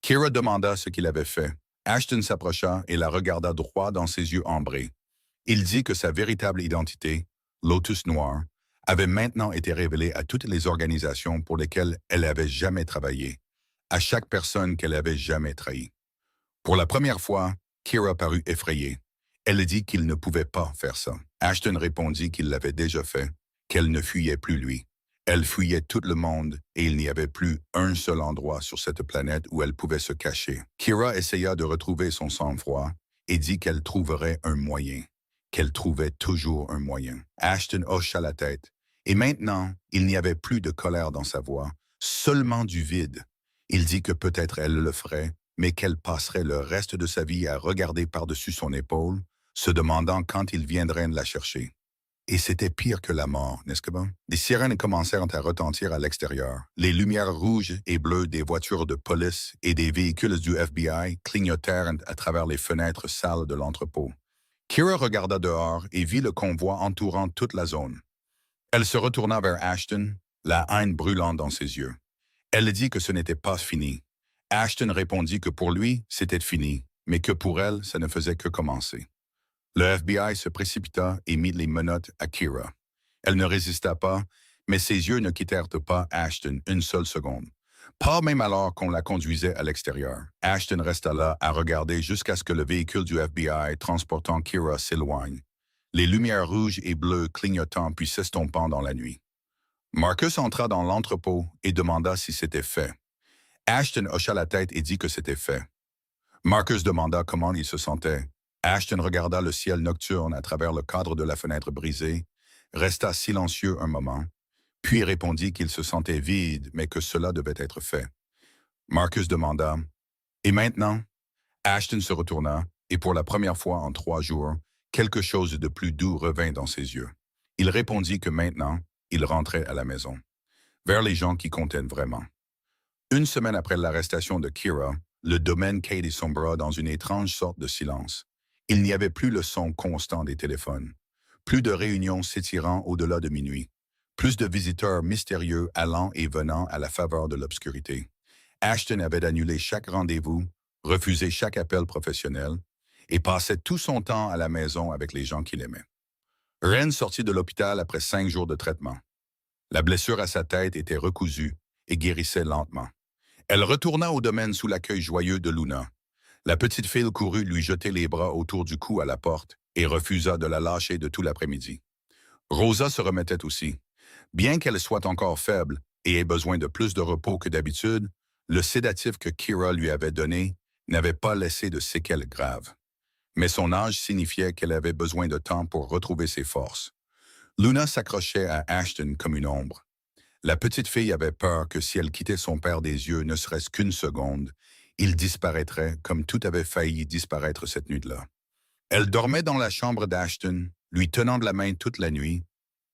Kira demanda ce qu'il avait fait. Ashton s'approcha et la regarda droit dans ses yeux ambrés. Il dit que sa véritable identité, Lotus Noir, avait maintenant été révélée à toutes les organisations pour lesquelles elle avait jamais travaillé, à chaque personne qu'elle avait jamais trahie. Pour la première fois, Kira parut effrayée. Elle dit qu'il ne pouvait pas faire ça. Ashton répondit qu'il l'avait déjà fait, qu'elle ne fuyait plus lui. Elle fuyait tout le monde et il n'y avait plus un seul endroit sur cette planète où elle pouvait se cacher. Kira essaya de retrouver son sang-froid et dit qu'elle trouverait un moyen, qu'elle trouvait toujours un moyen. Ashton hocha la tête. Et maintenant, il n'y avait plus de colère dans sa voix, seulement du vide. Il dit que peut-être elle le ferait, mais qu'elle passerait le reste de sa vie à regarder par-dessus son épaule, se demandant quand il viendrait la chercher. Et c'était pire que la mort, n'est-ce pas? Des sirènes commencèrent à retentir à l'extérieur. Les lumières rouges et bleues des voitures de police et des véhicules du FBI clignotèrent à travers les fenêtres sales de l'entrepôt. Kira regarda dehors et vit le convoi entourant toute la zone. Elle se retourna vers Ashton, la haine brûlant dans ses yeux. Elle dit que ce n'était pas fini. Ashton répondit que pour lui, c'était fini, mais que pour elle, ça ne faisait que commencer. Le FBI se précipita et mit les menottes à Kira. Elle ne résista pas, mais ses yeux ne quittèrent pas Ashton une seule seconde. Pas même alors qu'on la conduisait à l'extérieur. Ashton resta là à regarder jusqu'à ce que le véhicule du FBI transportant Kira s'éloigne, les lumières rouges et bleues clignotant puis s'estompant dans la nuit. Marcus entra dans l'entrepôt et demanda si c'était fait. Ashton hocha la tête et dit que c'était fait. Marcus demanda comment il se sentait. Ashton regarda le ciel nocturne à travers le cadre de la fenêtre brisée, resta silencieux un moment, puis répondit qu'il se sentait vide, mais que cela devait être fait. Marcus demanda « Et maintenant ?» Ashton se retourna, et pour la première fois en 3 jours, quelque chose de plus doux revint dans ses yeux. Il répondit que maintenant, il rentrait à la maison, vers les gens qui comptaient vraiment. Une semaine après l'arrestation de Kira, le domaine Katie sombra dans une étrange sorte de silence. Il n'y avait plus le son constant des téléphones, plus de réunions s'étirant au-delà de minuit, plus de visiteurs mystérieux allant et venant à la faveur de l'obscurité. Ashton avait annulé chaque rendez-vous, refusé chaque appel professionnel et passait tout son temps à la maison avec les gens qu'il aimait. Ren sortit de l'hôpital après 5 jours de traitement. La blessure à sa tête était recousue et guérissait lentement. Elle retourna au domaine sous l'accueil joyeux de Luna. La petite fille courut lui jeter les bras autour du cou à la porte et refusa de la lâcher de tout l'après-midi. Rosa se remettait aussi. Bien qu'elle soit encore faible et ait besoin de plus de repos que d'habitude, le sédatif que Kira lui avait donné n'avait pas laissé de séquelles graves. Mais son âge signifiait qu'elle avait besoin de temps pour retrouver ses forces. Luna s'accrochait à Ashton comme une ombre. La petite fille avait peur que si elle quittait son père des yeux ne serait-ce qu'une seconde, il disparaîtrait comme tout avait failli disparaître cette nuit-là. Elle dormait dans la chambre d'Ashton, lui tenant de la main toute la nuit,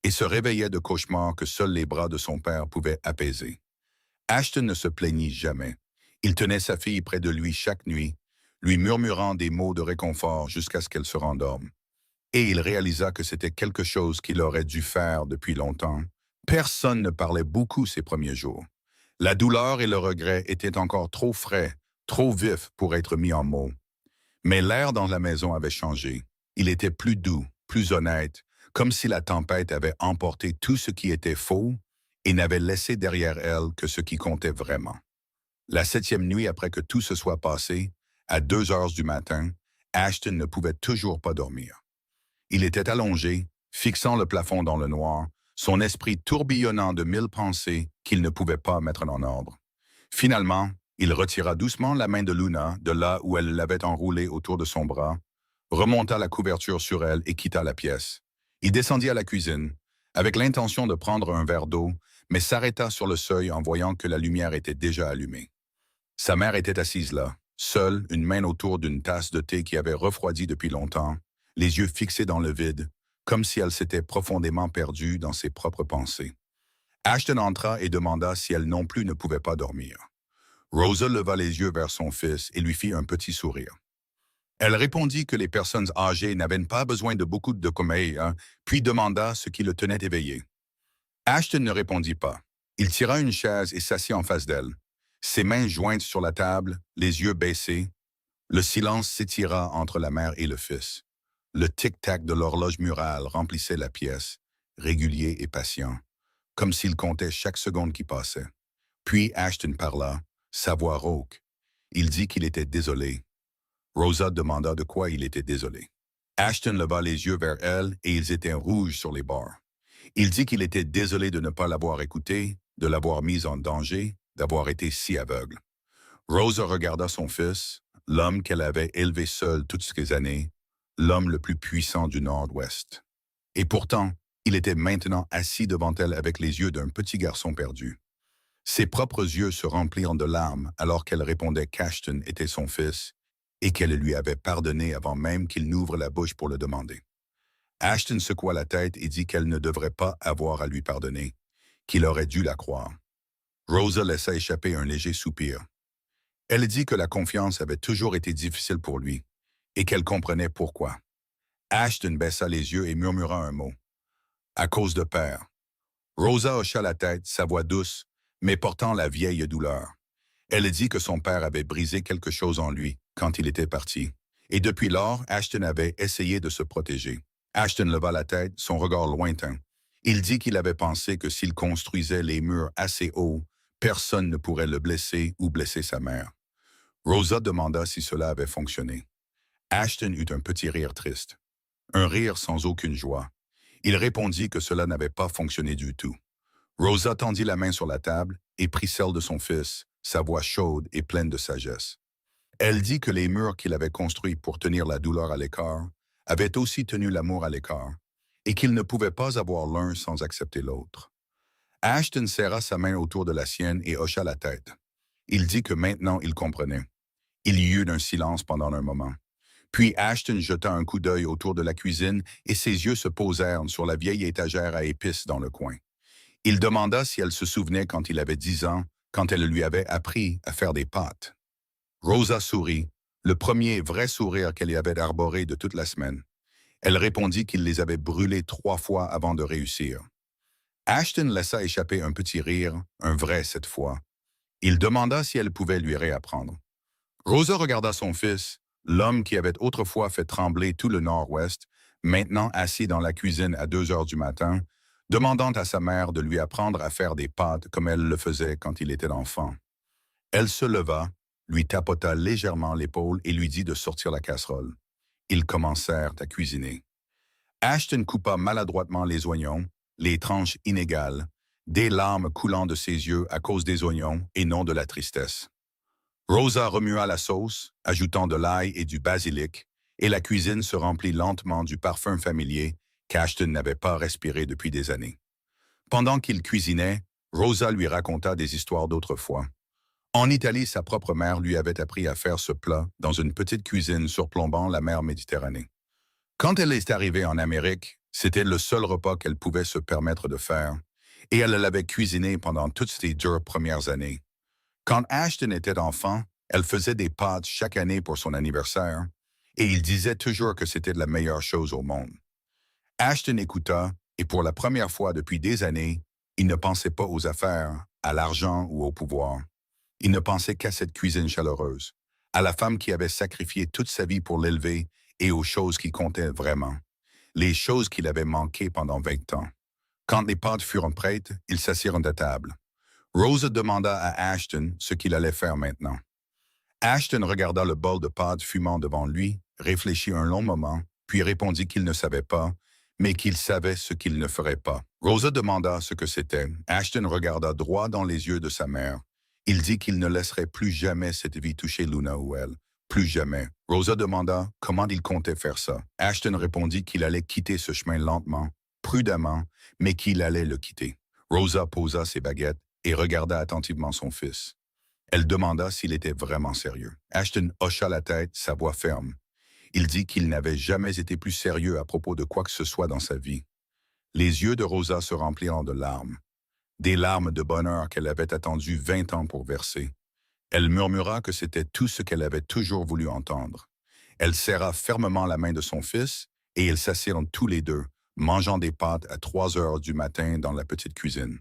et se réveillait de cauchemars que seuls les bras de son père pouvaient apaiser. Ashton ne se plaignit jamais. Il tenait sa fille près de lui chaque nuit, lui murmurant des mots de réconfort jusqu'à ce qu'elle se rendorme. Et il réalisa que c'était quelque chose qu'il aurait dû faire depuis longtemps. Personne ne parlait beaucoup ces premiers jours. La douleur et le regret étaient encore trop frais, trop vifs pour être mis en mots. Mais l'air dans la maison avait changé. Il était plus doux, plus honnête, comme si la tempête avait emporté tout ce qui était faux et n'avait laissé derrière elle que ce qui comptait vraiment. La 7e nuit après que tout se soit passé, à 2 heures du matin, Ashton ne pouvait toujours pas dormir. Il était allongé, fixant le plafond dans le noir, son esprit tourbillonnant de 1000 pensées qu'il ne pouvait pas mettre en ordre. Finalement, il retira doucement la main de Luna de là où elle l'avait enroulée autour de son bras, remonta la couverture sur elle et quitta la pièce. Il descendit à la cuisine, avec l'intention de prendre un verre d'eau, mais s'arrêta sur le seuil en voyant que la lumière était déjà allumée. Sa mère était assise là, seule, une main autour d'une tasse de thé qui avait refroidi depuis longtemps, les yeux fixés dans le vide, comme si elle s'était profondément perdue dans ses propres pensées. Ashton entra et demanda si elle non plus ne pouvait pas dormir. Rosa leva les yeux vers son fils et lui fit un petit sourire. Elle répondit que les personnes âgées n'avaient pas besoin de beaucoup de sommeil, puis demanda ce qui le tenait éveillé. Ashton ne répondit pas. Il tira une chaise et s'assit en face d'elle. Ses mains jointes sur la table, les yeux baissés, le silence s'étira entre la mère et le fils. Le tic-tac de l'horloge murale remplissait la pièce, régulier et patient, comme s'il comptait chaque seconde qui passait. Puis Ashton parla, sa voix rauque. Il dit qu'il était désolé. Rosa demanda de quoi il était désolé. Ashton leva les yeux vers elle et ils étaient rouges sur les bords. Il dit qu'il était désolé de ne pas l'avoir écouté, de l'avoir mise en danger, d'avoir été si aveugle. Rosa regarda son fils, l'homme qu'elle avait élevé seul toutes ces années, l'homme le plus puissant du Nord-Ouest. Et pourtant, il était maintenant assis devant elle avec les yeux d'un petit garçon perdu. Ses propres yeux se remplirent de larmes alors qu'elle répondait qu'Ashton était son fils et qu'elle lui avait pardonné avant même qu'il n'ouvre la bouche pour le demander. Ashton secoua la tête et dit qu'elle ne devrait pas avoir à lui pardonner, qu'il aurait dû la croire. Rosa laissa échapper un léger soupir. Elle dit que la confiance avait toujours été difficile pour lui et qu'elle comprenait pourquoi. Ashton baissa les yeux et murmura un mot. « À cause de père. » Rosa hocha la tête, sa voix douce, mais portant la vieille douleur. Elle dit que son père avait brisé quelque chose en lui quand il était parti, Et depuis lors, Ashton avait essayé de se protéger. Ashton leva la tête, son regard lointain. Il dit qu'il avait pensé que s'il construisait les murs assez hauts, personne ne pourrait le blesser ou blesser sa mère. Rosa demanda si cela avait fonctionné. Ashton eut un petit rire triste. Un rire sans aucune joie. Il répondit que cela n'avait pas fonctionné du tout. Rosa tendit la main sur la table et prit celle de son fils, sa voix chaude et pleine de sagesse. Elle dit que les murs qu'il avait construits pour tenir la douleur à l'écart avaient aussi tenu l'amour à l'écart, et qu'il ne pouvait pas avoir l'un sans accepter l'autre. Ashton serra sa main autour de la sienne et hocha la tête. Il dit que maintenant il comprenait. Il y eut un silence pendant un moment. Puis Ashton jeta un coup d'œil autour de la cuisine et ses yeux se posèrent sur la vieille étagère à épices dans le coin. Il demanda si elle se souvenait quand il avait 10 ans, quand elle lui avait appris à faire des pâtes. Rosa sourit, le premier vrai sourire qu'elle y avait arboré de toute la semaine. Elle répondit qu'il les avait brûlés 3 fois avant de réussir. Ashton laissa échapper un petit rire, un vrai cette fois. Il demanda si elle pouvait lui réapprendre. Rosa regarda son fils, l'homme qui avait autrefois fait trembler tout le Nord-Ouest, maintenant assis dans la cuisine à 2 heures du matin, demandant à sa mère de lui apprendre à faire des pâtes comme elle le faisait quand il était enfant. Elle se leva, lui tapota légèrement l'épaule et lui dit de sortir la casserole. Ils commencèrent à cuisiner. Ashton coupa maladroitement les oignons, les tranches inégales, des larmes coulant de ses yeux à cause des oignons et non de la tristesse. Rosa remua la sauce, ajoutant de l'ail et du basilic, et la cuisine se remplit lentement du parfum familier qu'Ashton n'avait pas respiré depuis des années. Pendant qu'il cuisinait, Rosa lui raconta des histoires d'autrefois. En Italie, sa propre mère lui avait appris à faire ce plat dans une petite cuisine surplombant la mer Méditerranée. Quand elle est arrivée en Amérique, c'était le seul repas qu'elle pouvait se permettre de faire, et elle l'avait cuisiné pendant toutes ces dures premières années. Quand Ashton était enfant, elle faisait des pâtes chaque année pour son anniversaire, et il disait toujours que c'était la meilleure chose au monde. Ashton écouta, et pour la première fois depuis des années, il ne pensait pas aux affaires, à l'argent ou au pouvoir. Il ne pensait qu'à cette cuisine chaleureuse, à la femme qui avait sacrifié toute sa vie pour l'élever et aux choses qui comptaient vraiment, les choses qu'il avait manquées pendant 20 ans. Quand les pâtes furent prêtes, ils s'assirent à table. Rosa demanda à Ashton ce qu'il allait faire maintenant. Ashton regarda le bol de pâtes fumant devant lui, réfléchit un long moment, puis répondit qu'il ne savait pas, mais qu'il savait ce qu'il ne ferait pas. Rosa demanda ce que c'était. Ashton regarda droit dans les yeux de sa mère. Il dit qu'il ne laisserait plus jamais cette vie toucher Luna ou elle. Plus jamais. Rosa demanda comment il comptait faire ça. Ashton répondit qu'il allait quitter ce chemin lentement, prudemment, mais qu'il allait le quitter. Rosa posa ses baguettes et regarda attentivement son fils. Elle demanda s'il était vraiment sérieux. Ashton hocha la tête, sa voix ferme. Il dit qu'il n'avait jamais été plus sérieux à propos de quoi que ce soit dans sa vie. Les yeux de Rosa se remplirent de larmes. Des larmes de bonheur qu'elle avait attendu 20 ans pour verser. Elle murmura que c'était tout ce qu'elle avait toujours voulu entendre. Elle serra fermement la main de son fils et ils s'assirent tous les deux, mangeant des pâtes à 3 heures du matin dans la petite cuisine.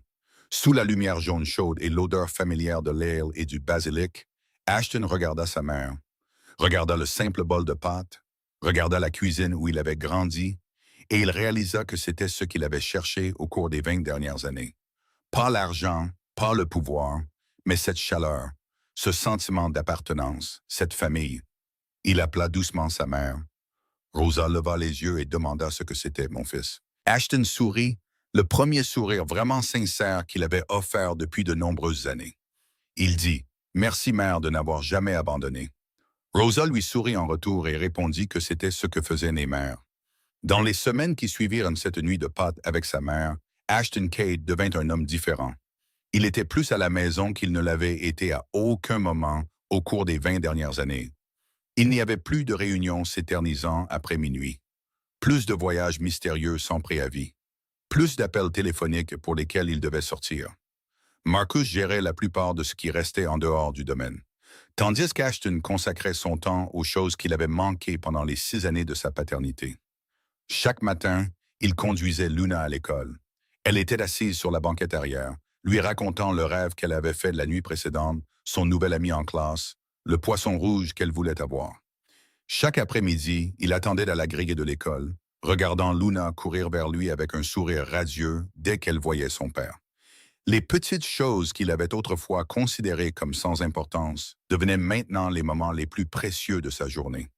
Sous la lumière jaune chaude et l'odeur familière de l'ail et du basilic, Ashton regarda sa mère, regarda le simple bol de pâtes, regarda la cuisine où il avait grandi, et il réalisa que c'était ce qu'il avait cherché au cours des 20 dernières années. Pas l'argent, pas le pouvoir, mais cette chaleur, ce sentiment d'appartenance, cette famille. Il appela doucement sa mère. Rosa leva les yeux et demanda ce que c'était, mon fils. Ashton sourit, le premier sourire vraiment sincère qu'il avait offert depuis de nombreuses années. Il dit « Merci, mère, de n'avoir jamais abandonné. » Rosa lui sourit en retour et répondit que c'était ce que faisaient les mères. Dans les semaines qui suivirent cette nuit de pâtes avec sa mère, Ashton Cade devint un homme différent. Il était plus à la maison qu'il ne l'avait été à aucun moment au cours des 20 dernières années. Il n'y avait plus de réunions s'éternisant après minuit, plus de voyages mystérieux sans préavis, plus d'appels téléphoniques pour lesquels il devait sortir. Marcus gérait la plupart de ce qui restait en dehors du domaine, tandis qu'Ashton consacrait son temps aux choses qu'il avait manquées pendant les 6 années de sa paternité. Chaque matin, il conduisait Luna à l'école. Elle était assise sur la banquette arrière, lui racontant le rêve qu'elle avait fait la nuit précédente, son nouvel ami en classe, le poisson rouge qu'elle voulait avoir. Chaque après-midi, il attendait à la grille de l'école, regardant Luna courir vers lui avec un sourire radieux dès qu'elle voyait son père. Les petites choses qu'il avait autrefois considérées comme sans importance devenaient maintenant les moments les plus précieux de sa journée.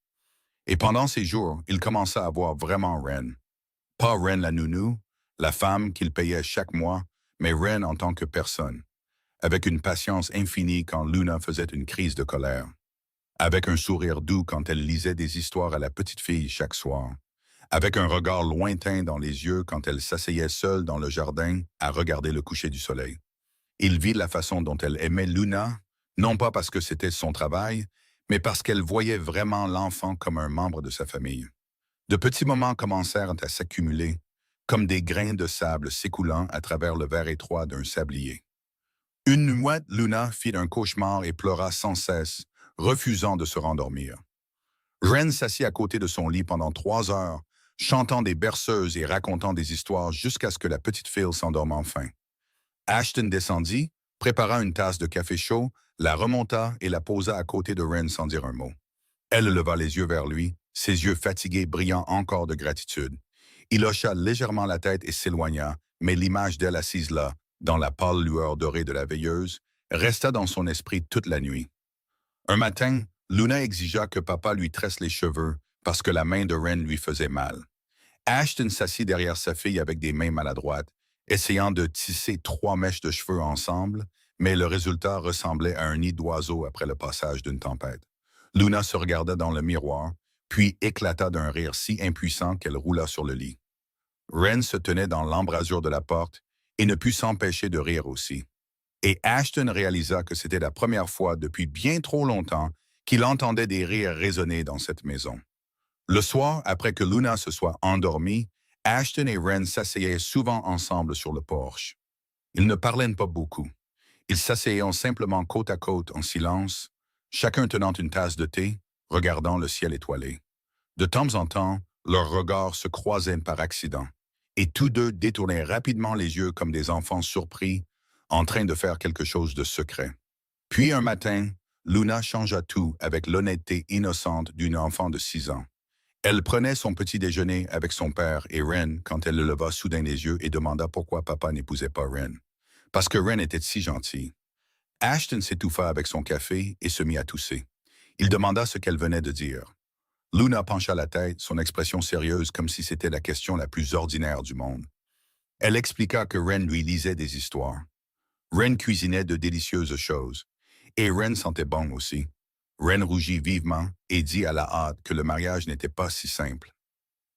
Et pendant ces jours, il commença à voir vraiment Ren. Pas Ren la nounou, la femme qu'il payait chaque mois, mais Ren en tant que personne, avec une patience infinie quand Luna faisait une crise de colère, avec un sourire doux quand elle lisait des histoires à la petite fille chaque soir, avec un regard lointain dans les yeux quand elle s'asseyait seule dans le jardin à regarder le coucher du soleil. Il vit la façon dont elle aimait Luna, non pas parce que c'était son travail, mais parce qu'elle voyait vraiment l'enfant comme un membre de sa famille. De petits moments commencèrent à s'accumuler, comme des grains de sable s'écoulant à travers le verre étroit d'un sablier. Une nuit, Luna fit un cauchemar et pleura sans cesse, refusant de se rendormir. Ren s'assit à côté de son lit pendant 3 heures, chantant des berceuses et racontant des histoires jusqu'à ce que la petite fille s'endorme enfin. Ashton descendit, prépara une tasse de café chaud, la remonta et la posa à côté de Ren sans dire un mot. Elle leva les yeux vers lui, ses yeux fatigués brillant encore de gratitude. Il hocha légèrement la tête et s'éloigna, mais l'image d'elle assise là, dans la pâle lueur dorée de la veilleuse, resta dans son esprit toute la nuit. Un matin, Luna exigea que papa lui tresse les cheveux parce que la main de Ren lui faisait mal. Ashton s'assit derrière sa fille avec des mains maladroites, essayant de tisser 3 mèches de cheveux ensemble, mais le résultat ressemblait à un nid d'oiseau après le passage d'une tempête. Luna se regarda dans le miroir, puis éclata d'un rire si impuissant qu'elle roula sur le lit. Ren se tenait dans l'embrasure de la porte et ne put s'empêcher de rire aussi. Et Ashton réalisa que c'était la première fois depuis bien trop longtemps qu'il entendait des rires résonner dans cette maison. Le soir, après que Luna se soit endormie, Ashton et Ren s'asseyaient souvent ensemble sur le porche. Ils ne parlaient pas beaucoup. Ils s'asseyaient simplement côte à côte en silence, chacun tenant une tasse de thé, regardant le ciel étoilé. De temps en temps, leurs regards se croisaient par accident, et tous deux détournaient rapidement les yeux comme des enfants surpris, en train de faire quelque chose de secret. Puis un matin, Luna changea tout avec l'honnêteté innocente d'une enfant de 6 ans. Elle prenait son petit déjeuner avec son père et Ren quand elle le leva soudain les yeux et demanda pourquoi papa n'épousait pas Ren. Parce que Ren était si gentil. Ashton s'étouffa avec son café et se mit à tousser. Il demanda ce qu'elle venait de dire. Luna pencha la tête, son expression sérieuse comme si c'était la question la plus ordinaire du monde. Elle expliqua que Ren lui lisait des histoires. Ren cuisinait de délicieuses choses. Et Ren sentait bon aussi. Ren rougit vivement et dit à la hâte que le mariage n'était pas si simple.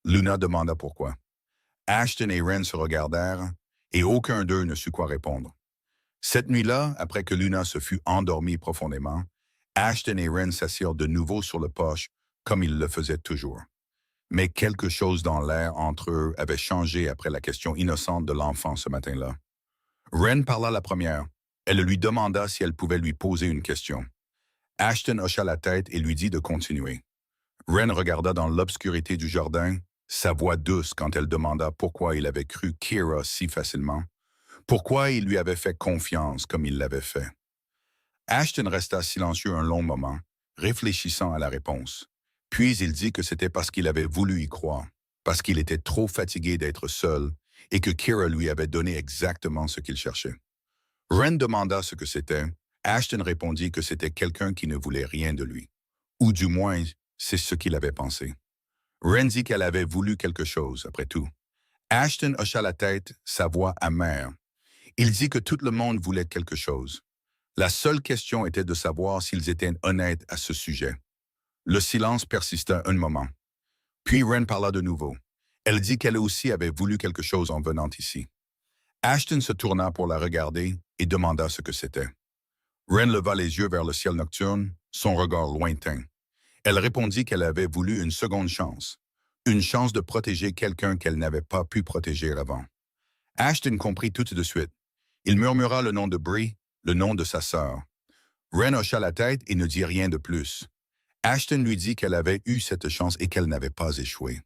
Luna demanda pourquoi. Ashton et Ren se regardèrent et aucun d'eux ne sut quoi répondre. Cette nuit-là, après que Luna se fut endormie profondément, Ashton et Ren s'assirent de nouveau sur le porche comme ils le faisaient toujours. Mais quelque chose dans l'air entre eux avait changé après la question innocente de l'enfant ce matin-là. Ren parla la première. Elle lui demanda si elle pouvait lui poser une question. Ashton hocha la tête et lui dit de continuer. Ren regarda dans l'obscurité du jardin, sa voix douce quand elle demanda pourquoi il avait cru Kira si facilement, pourquoi il lui avait fait confiance comme il l'avait fait. Ashton resta silencieux un long moment, réfléchissant à la réponse. Puis il dit que c'était parce qu'il avait voulu y croire, parce qu'il était trop fatigué d'être seul et que Kira lui avait donné exactement ce qu'il cherchait. Ren demanda ce que c'était. Ashton répondit que c'était quelqu'un qui ne voulait rien de lui. Ou du moins, c'est ce qu'il avait pensé. Ren dit qu'elle avait voulu quelque chose, après tout. Ashton hocha la tête, sa voix amère. Il dit que tout le monde voulait quelque chose. La seule question était de savoir s'ils étaient honnêtes à ce sujet. Le silence persista un moment. Puis Ren parla de nouveau. Elle dit qu'elle aussi avait voulu quelque chose en venant ici. Ashton se tourna pour la regarder et demanda ce que c'était. Ren leva les yeux vers le ciel nocturne, son regard lointain. Elle répondit qu'elle avait voulu une chance de protéger quelqu'un qu'elle n'avait pas pu protéger avant. Ashton comprit tout de suite. Il murmura le nom de Bree, le nom de sa sœur. Ren hocha la tête et ne dit rien de plus. Ashton lui dit qu'elle avait eu cette chance et qu'elle n'avait pas échoué.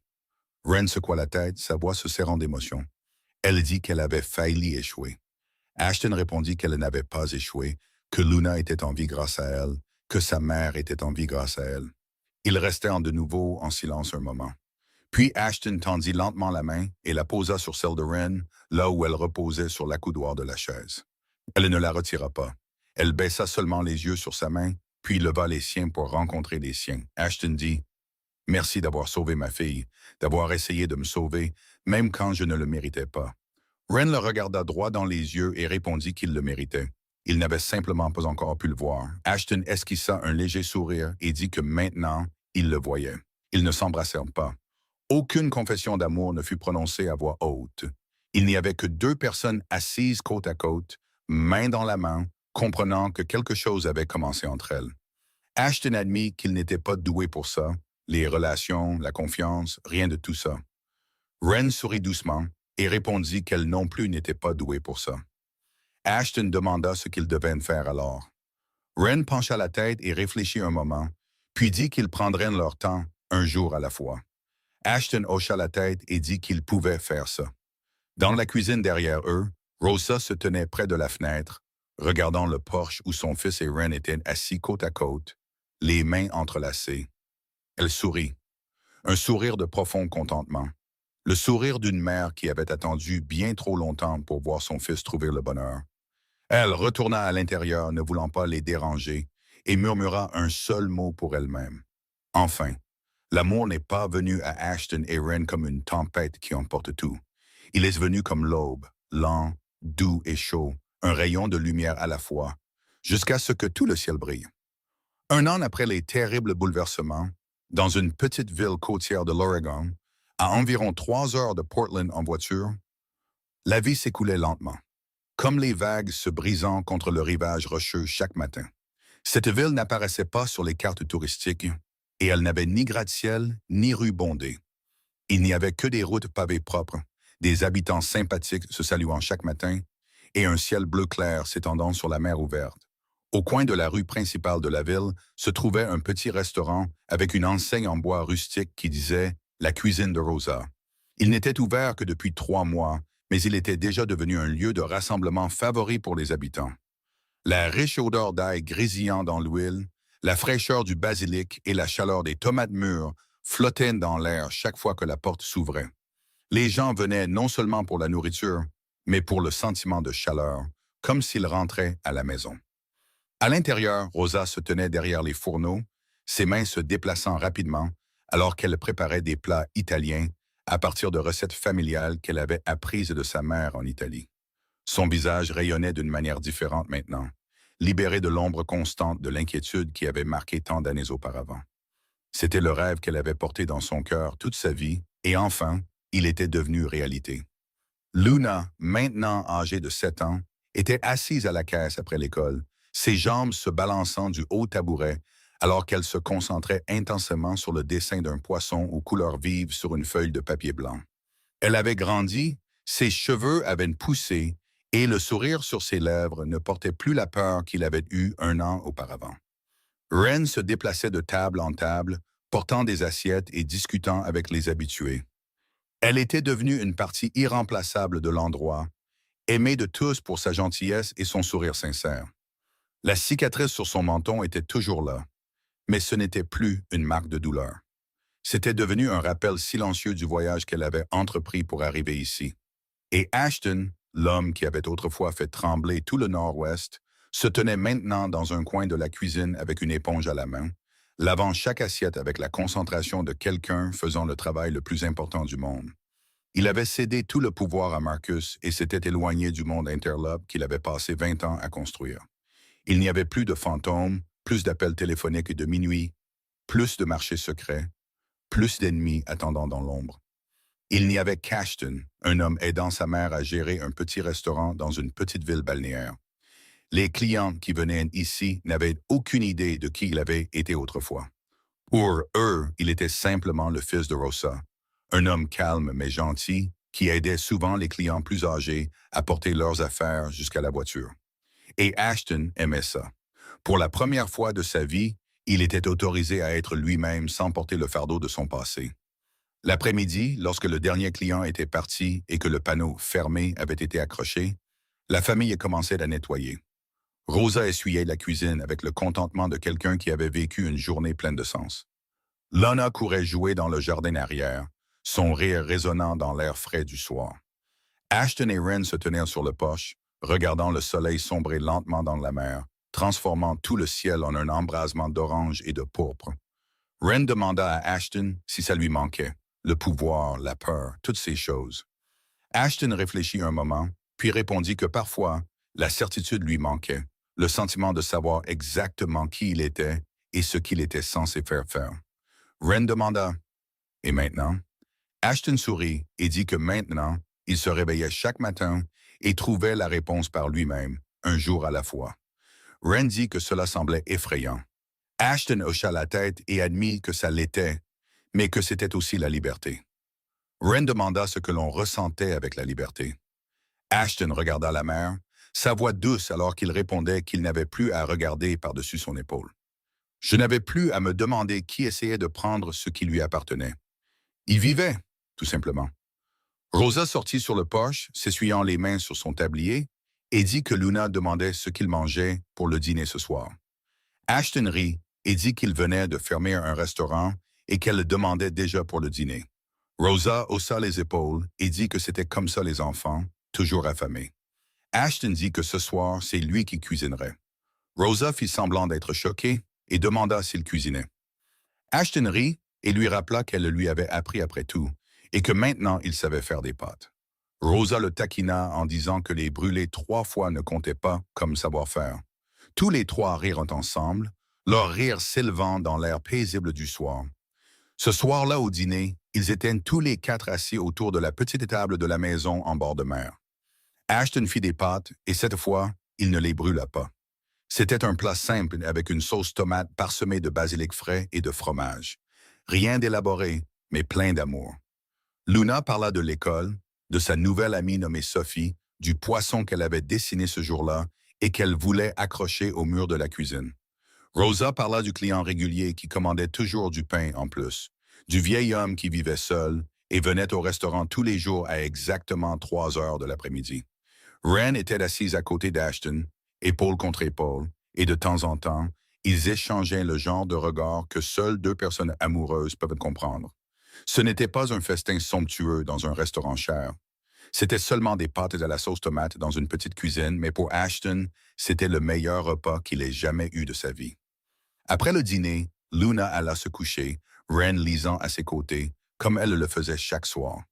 Ren secoua la tête, sa voix se serrant d'émotion. Elle dit qu'elle avait failli échouer. Ashton répondit qu'elle n'avait pas échoué, que Luna était en vie grâce à elle, que sa mère était en vie grâce à elle. Ils restèrent de nouveau en silence un moment. Puis Ashton tendit lentement la main et la posa sur celle de Wren, là où elle reposait sur l'accoudoir de la chaise. Elle ne la retira pas. Elle baissa seulement les yeux sur sa main, puis leva les siens pour rencontrer les siens. Ashton dit « Merci d'avoir sauvé ma fille, d'avoir essayé de me sauver, même quand je ne le méritais pas. » Wren le regarda droit dans les yeux et répondit qu'il le méritait. Il n'avait simplement pas encore pu le voir. Ashton esquissa un léger sourire et dit que maintenant, il le voyait. Ils ne s'embrassèrent pas. Aucune confession d'amour ne fut prononcée à voix haute. Il n'y avait que deux personnes assises côte à côte, main dans la main, comprenant que quelque chose avait commencé entre elles. Ashton admit qu'il n'était pas doué pour ça, les relations, la confiance, rien de tout ça. Wren sourit doucement et répondit qu'elle non plus n'était pas douée pour ça. Ashton demanda ce qu'ils devaient faire alors. Wren pencha la tête et réfléchit un moment, puis dit qu'ils prendraient leur temps, un jour à la fois. Ashton hocha la tête et dit qu'ils pouvaient faire ça. Dans la cuisine derrière eux, Rosa se tenait près de la fenêtre, regardant le porche où son fils et Wren étaient assis côte à côte, les mains entrelacées. Elle sourit, un sourire de profond contentement. Le sourire d'une mère qui avait attendu bien trop longtemps pour voir son fils trouver le bonheur. Elle retourna à l'intérieur, ne voulant pas les déranger, et murmura un seul mot pour elle-même. Enfin, l'amour n'est pas venu à Ashton et Wren comme une tempête qui emporte tout. Il est venu comme l'aube, lent, doux et chaud, un rayon de lumière à la fois, jusqu'à ce que tout le ciel brille. Un an après les terribles bouleversements, dans une petite ville côtière de l'Oregon, à environ 3 heures de Portland en voiture, la vie s'écoulait lentement, comme les vagues se brisant contre le rivage rocheux chaque matin. Cette ville n'apparaissait pas sur les cartes touristiques et elle n'avait ni gratte-ciel ni rue bondée. Il n'y avait que des routes pavées propres, des habitants sympathiques se saluant chaque matin et un ciel bleu clair s'étendant sur la mer ouverte. Au coin de la rue principale de la ville se trouvait un petit restaurant avec une enseigne en bois rustique qui disait « La cuisine de Rosa ». Il n'était ouvert que depuis 3 mois, mais il était déjà devenu un lieu de rassemblement favori pour les habitants. La riche odeur d'ail grésillant dans l'huile, la fraîcheur du basilic et la chaleur des tomates mûres flottaient dans l'air chaque fois que la porte s'ouvrait. Les gens venaient non seulement pour la nourriture, mais pour le sentiment de chaleur, comme s'ils rentraient à la maison. À l'intérieur, Rosa se tenait derrière les fourneaux, ses mains se déplaçant rapidement alors qu'elle préparait des plats italiens à partir de recettes familiales qu'elle avait apprises de sa mère en Italie. Son visage rayonnait d'une manière différente maintenant, libéré de l'ombre constante de l'inquiétude qui avait marqué tant d'années auparavant. C'était le rêve qu'elle avait porté dans son cœur toute sa vie, et enfin, il était devenu réalité. Luna, maintenant âgée de 7 ans, était assise à la caisse après l'école, ses jambes se balançant du haut tabouret, alors qu'elle se concentrait intensément sur le dessin d'un poisson aux couleurs vives sur une feuille de papier blanc. Elle avait grandi, ses cheveux avaient poussé, et le sourire sur ses lèvres ne portait plus la peur qu'il avait eue 1 an auparavant. Wren se déplaçait de table en table, portant des assiettes et discutant avec les habitués. Elle était devenue une partie irremplaçable de l'endroit, aimée de tous pour sa gentillesse et son sourire sincère. La cicatrice sur son menton était toujours là, mais ce n'était plus une marque de douleur. C'était devenu un rappel silencieux du voyage qu'elle avait entrepris pour arriver ici. Et Ashton, l'homme qui avait autrefois fait trembler tout le Nord-Ouest, se tenait maintenant dans un coin de la cuisine avec une éponge à la main, lavant chaque assiette avec la concentration de quelqu'un faisant le travail le plus important du monde. Il avait cédé tout le pouvoir à Marcus et s'était éloigné du monde interlope qu'il avait passé 20 ans à construire. Il n'y avait plus de fantômes, plus d'appels téléphoniques de minuit, plus de marchés secrets, plus d'ennemis attendant dans l'ombre. Il n'y avait qu'Ashton, un homme aidant sa mère à gérer un petit restaurant dans une petite ville balnéaire. Les clients qui venaient ici n'avaient aucune idée de qui il avait été autrefois. Pour eux, il était simplement le fils de Rosa, un homme calme mais gentil qui aidait souvent les clients plus âgés à porter leurs affaires jusqu'à la voiture. Et Ashton aimait ça. Pour la première fois de sa vie, il était autorisé à être lui-même sans porter le fardeau de son passé. L'après-midi, lorsque le dernier client était parti et que le panneau « Fermé » avait été accroché, la famille commençait à nettoyer. Rosa essuyait la cuisine avec le contentement de quelqu'un qui avait vécu une journée pleine de sens. Lana courait jouer dans le jardin arrière, son rire résonnant dans l'air frais du soir. Ashton et Ren se tenaient sur le porche, regardant le soleil sombrer lentement dans la mer, transformant tout le ciel en un embrasement d'orange et de pourpre. Ren demanda à Ashton si ça lui manquait, le pouvoir, la peur, toutes ces choses. Ashton réfléchit un moment, puis répondit que parfois, la certitude lui manquait, le sentiment de savoir exactement qui il était et ce qu'il était censé faire. Ren demanda « Et maintenant ?» Ashton sourit et dit que maintenant, il se réveillait chaque matin et trouvait la réponse par lui-même, un jour à la fois. Ren dit que cela semblait effrayant. Ashton hocha la tête et admit que ça l'était, mais que c'était aussi la liberté. Ren demanda ce que l'on ressentait avec la liberté. Ashton regarda la mer, sa voix douce alors qu'il répondait qu'il n'avait plus à regarder par-dessus son épaule. Je n'avais plus à me demander qui essayait de prendre ce qui lui appartenait. Il vivait, tout simplement. Rosa sortit sur le porche, s'essuyant les mains sur son tablier, et dit que Luna demandait ce qu'il mangeait pour le dîner ce soir. Ashton rit et dit qu'il venait de fermer un restaurant et qu'elle le demandait déjà pour le dîner. Rosa haussa les épaules et dit que c'était comme ça les enfants, toujours affamés. Ashton dit que ce soir, c'est lui qui cuisinerait. Rosa fit semblant d'être choquée et demanda s'il cuisinait. Ashton rit et lui rappela qu'elle le lui avait appris après tout, et que maintenant il savait faire des pâtes. Rosa le taquina en disant que les brûler 3 fois ne comptait pas comme savoir-faire. Tous les 3 rirent ensemble, leur rire s'élevant dans l'air paisible du soir. Ce soir-là au dîner, ils étaient tous les 4 assis autour de la petite table de la maison en bord de mer. Ashton fit des pâtes et cette fois, il ne les brûla pas. C'était un plat simple avec une sauce tomate parsemée de basilic frais et de fromage. Rien d'élaboré, mais plein d'amour. Luna parla de l'école, de sa nouvelle amie nommée Sophie, du poisson qu'elle avait dessiné ce jour-là et qu'elle voulait accrocher au mur de la cuisine. Rosa parla du client régulier qui commandait toujours du pain en plus, du vieil homme qui vivait seul et venait au restaurant tous les jours à exactement 3 heures de l'après-midi. Ren était assise à côté d'Ashton, épaule contre épaule, et de temps en temps, ils échangeaient le genre de regard que seules 2 personnes amoureuses peuvent comprendre. Ce n'était pas un festin somptueux dans un restaurant cher. C'était seulement des pâtes à la sauce tomate dans une petite cuisine, mais pour Ashton, c'était le meilleur repas qu'il ait jamais eu de sa vie. Après le dîner, Luna alla se coucher, Ren lisant à ses côtés, comme elle le faisait chaque soir.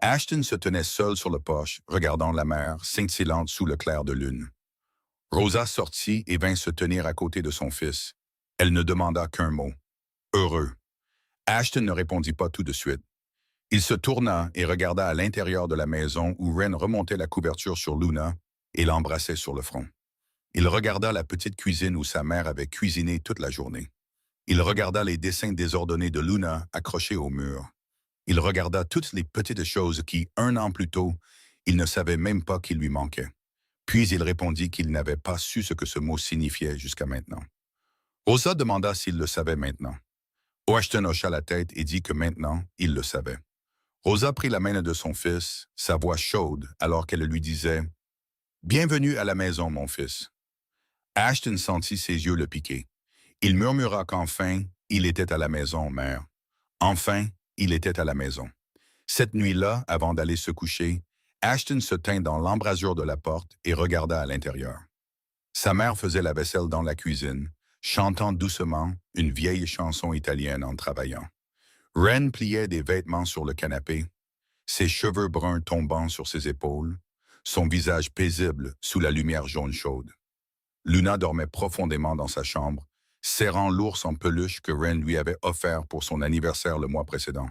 Ashton se tenait seul sur le porche, regardant la mer, scintillante sous le clair de lune. Rosa sortit et vint se tenir à côté de son fils. Elle ne demanda qu'un mot. Heureux. Ashton ne répondit pas tout de suite. Il se tourna et regarda à l'intérieur de la maison où Ren remontait la couverture sur Luna et l'embrassait sur le front. Il regarda la petite cuisine où sa mère avait cuisiné toute la journée. Il regarda les dessins désordonnés de Luna accrochés au mur. Il regarda toutes les petites choses qui, 1 an plus tôt, il ne savait même pas qu'il lui manquait. Puis il répondit qu'il n'avait pas su ce que ce mot signifiait jusqu'à maintenant. Rosa demanda s'il le savait maintenant. Ashton hocha la tête et dit que maintenant, il le savait. Rosa prit la main de son fils, sa voix chaude, alors qu'elle lui disait « Bienvenue à la maison, mon fils. » Ashton sentit ses yeux le piquer. Il murmura qu'enfin, il était à la maison, mère. Enfin, il était à la maison. Cette nuit-là, avant d'aller se coucher, Ashton se tint dans l'embrasure de la porte et regarda à l'intérieur. Sa mère faisait la vaisselle dans la cuisine, chantant doucement une vieille chanson italienne en travaillant. Ren pliait des vêtements sur le canapé, ses cheveux bruns tombant sur ses épaules, son visage paisible sous la lumière jaune chaude. Luna dormait profondément dans sa chambre, serrant l'ours en peluche que Ren lui avait offert pour son anniversaire le mois précédent.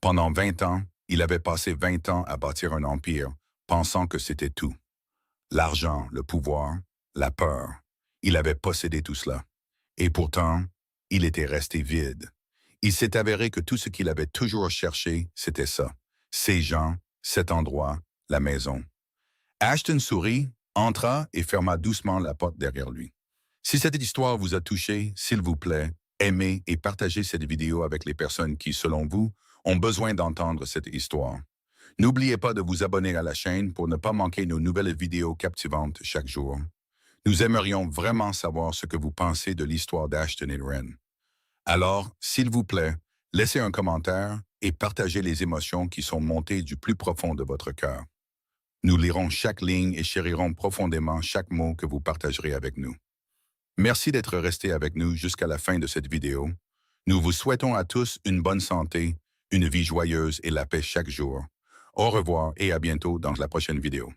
Pendant 20 ans, il avait passé 20 ans à bâtir un empire, pensant que c'était tout. L'argent, le pouvoir, la peur. Il avait possédé tout cela. Et pourtant, il était resté vide. Il s'est avéré que tout ce qu'il avait toujours cherché, c'était ça. Ces gens, cet endroit, la maison. Ashton sourit, entra et ferma doucement la porte derrière lui. Si cette histoire vous a touché, s'il vous plaît, aimez et partagez cette vidéo avec les personnes qui, selon vous, ont besoin d'entendre cette histoire. N'oubliez pas de vous abonner à la chaîne pour ne pas manquer nos nouvelles vidéos captivantes chaque jour. Nous aimerions vraiment savoir ce que vous pensez de l'histoire d'Ashton et Ren. Alors, s'il vous plaît, laissez un commentaire et partagez les émotions qui sont montées du plus profond de votre cœur. Nous lirons chaque ligne et chérirons profondément chaque mot que vous partagerez avec nous. Merci d'être resté avec nous jusqu'à la fin de cette vidéo. Nous vous souhaitons à tous une bonne santé, une vie joyeuse et la paix chaque jour. Au revoir et à bientôt dans la prochaine vidéo.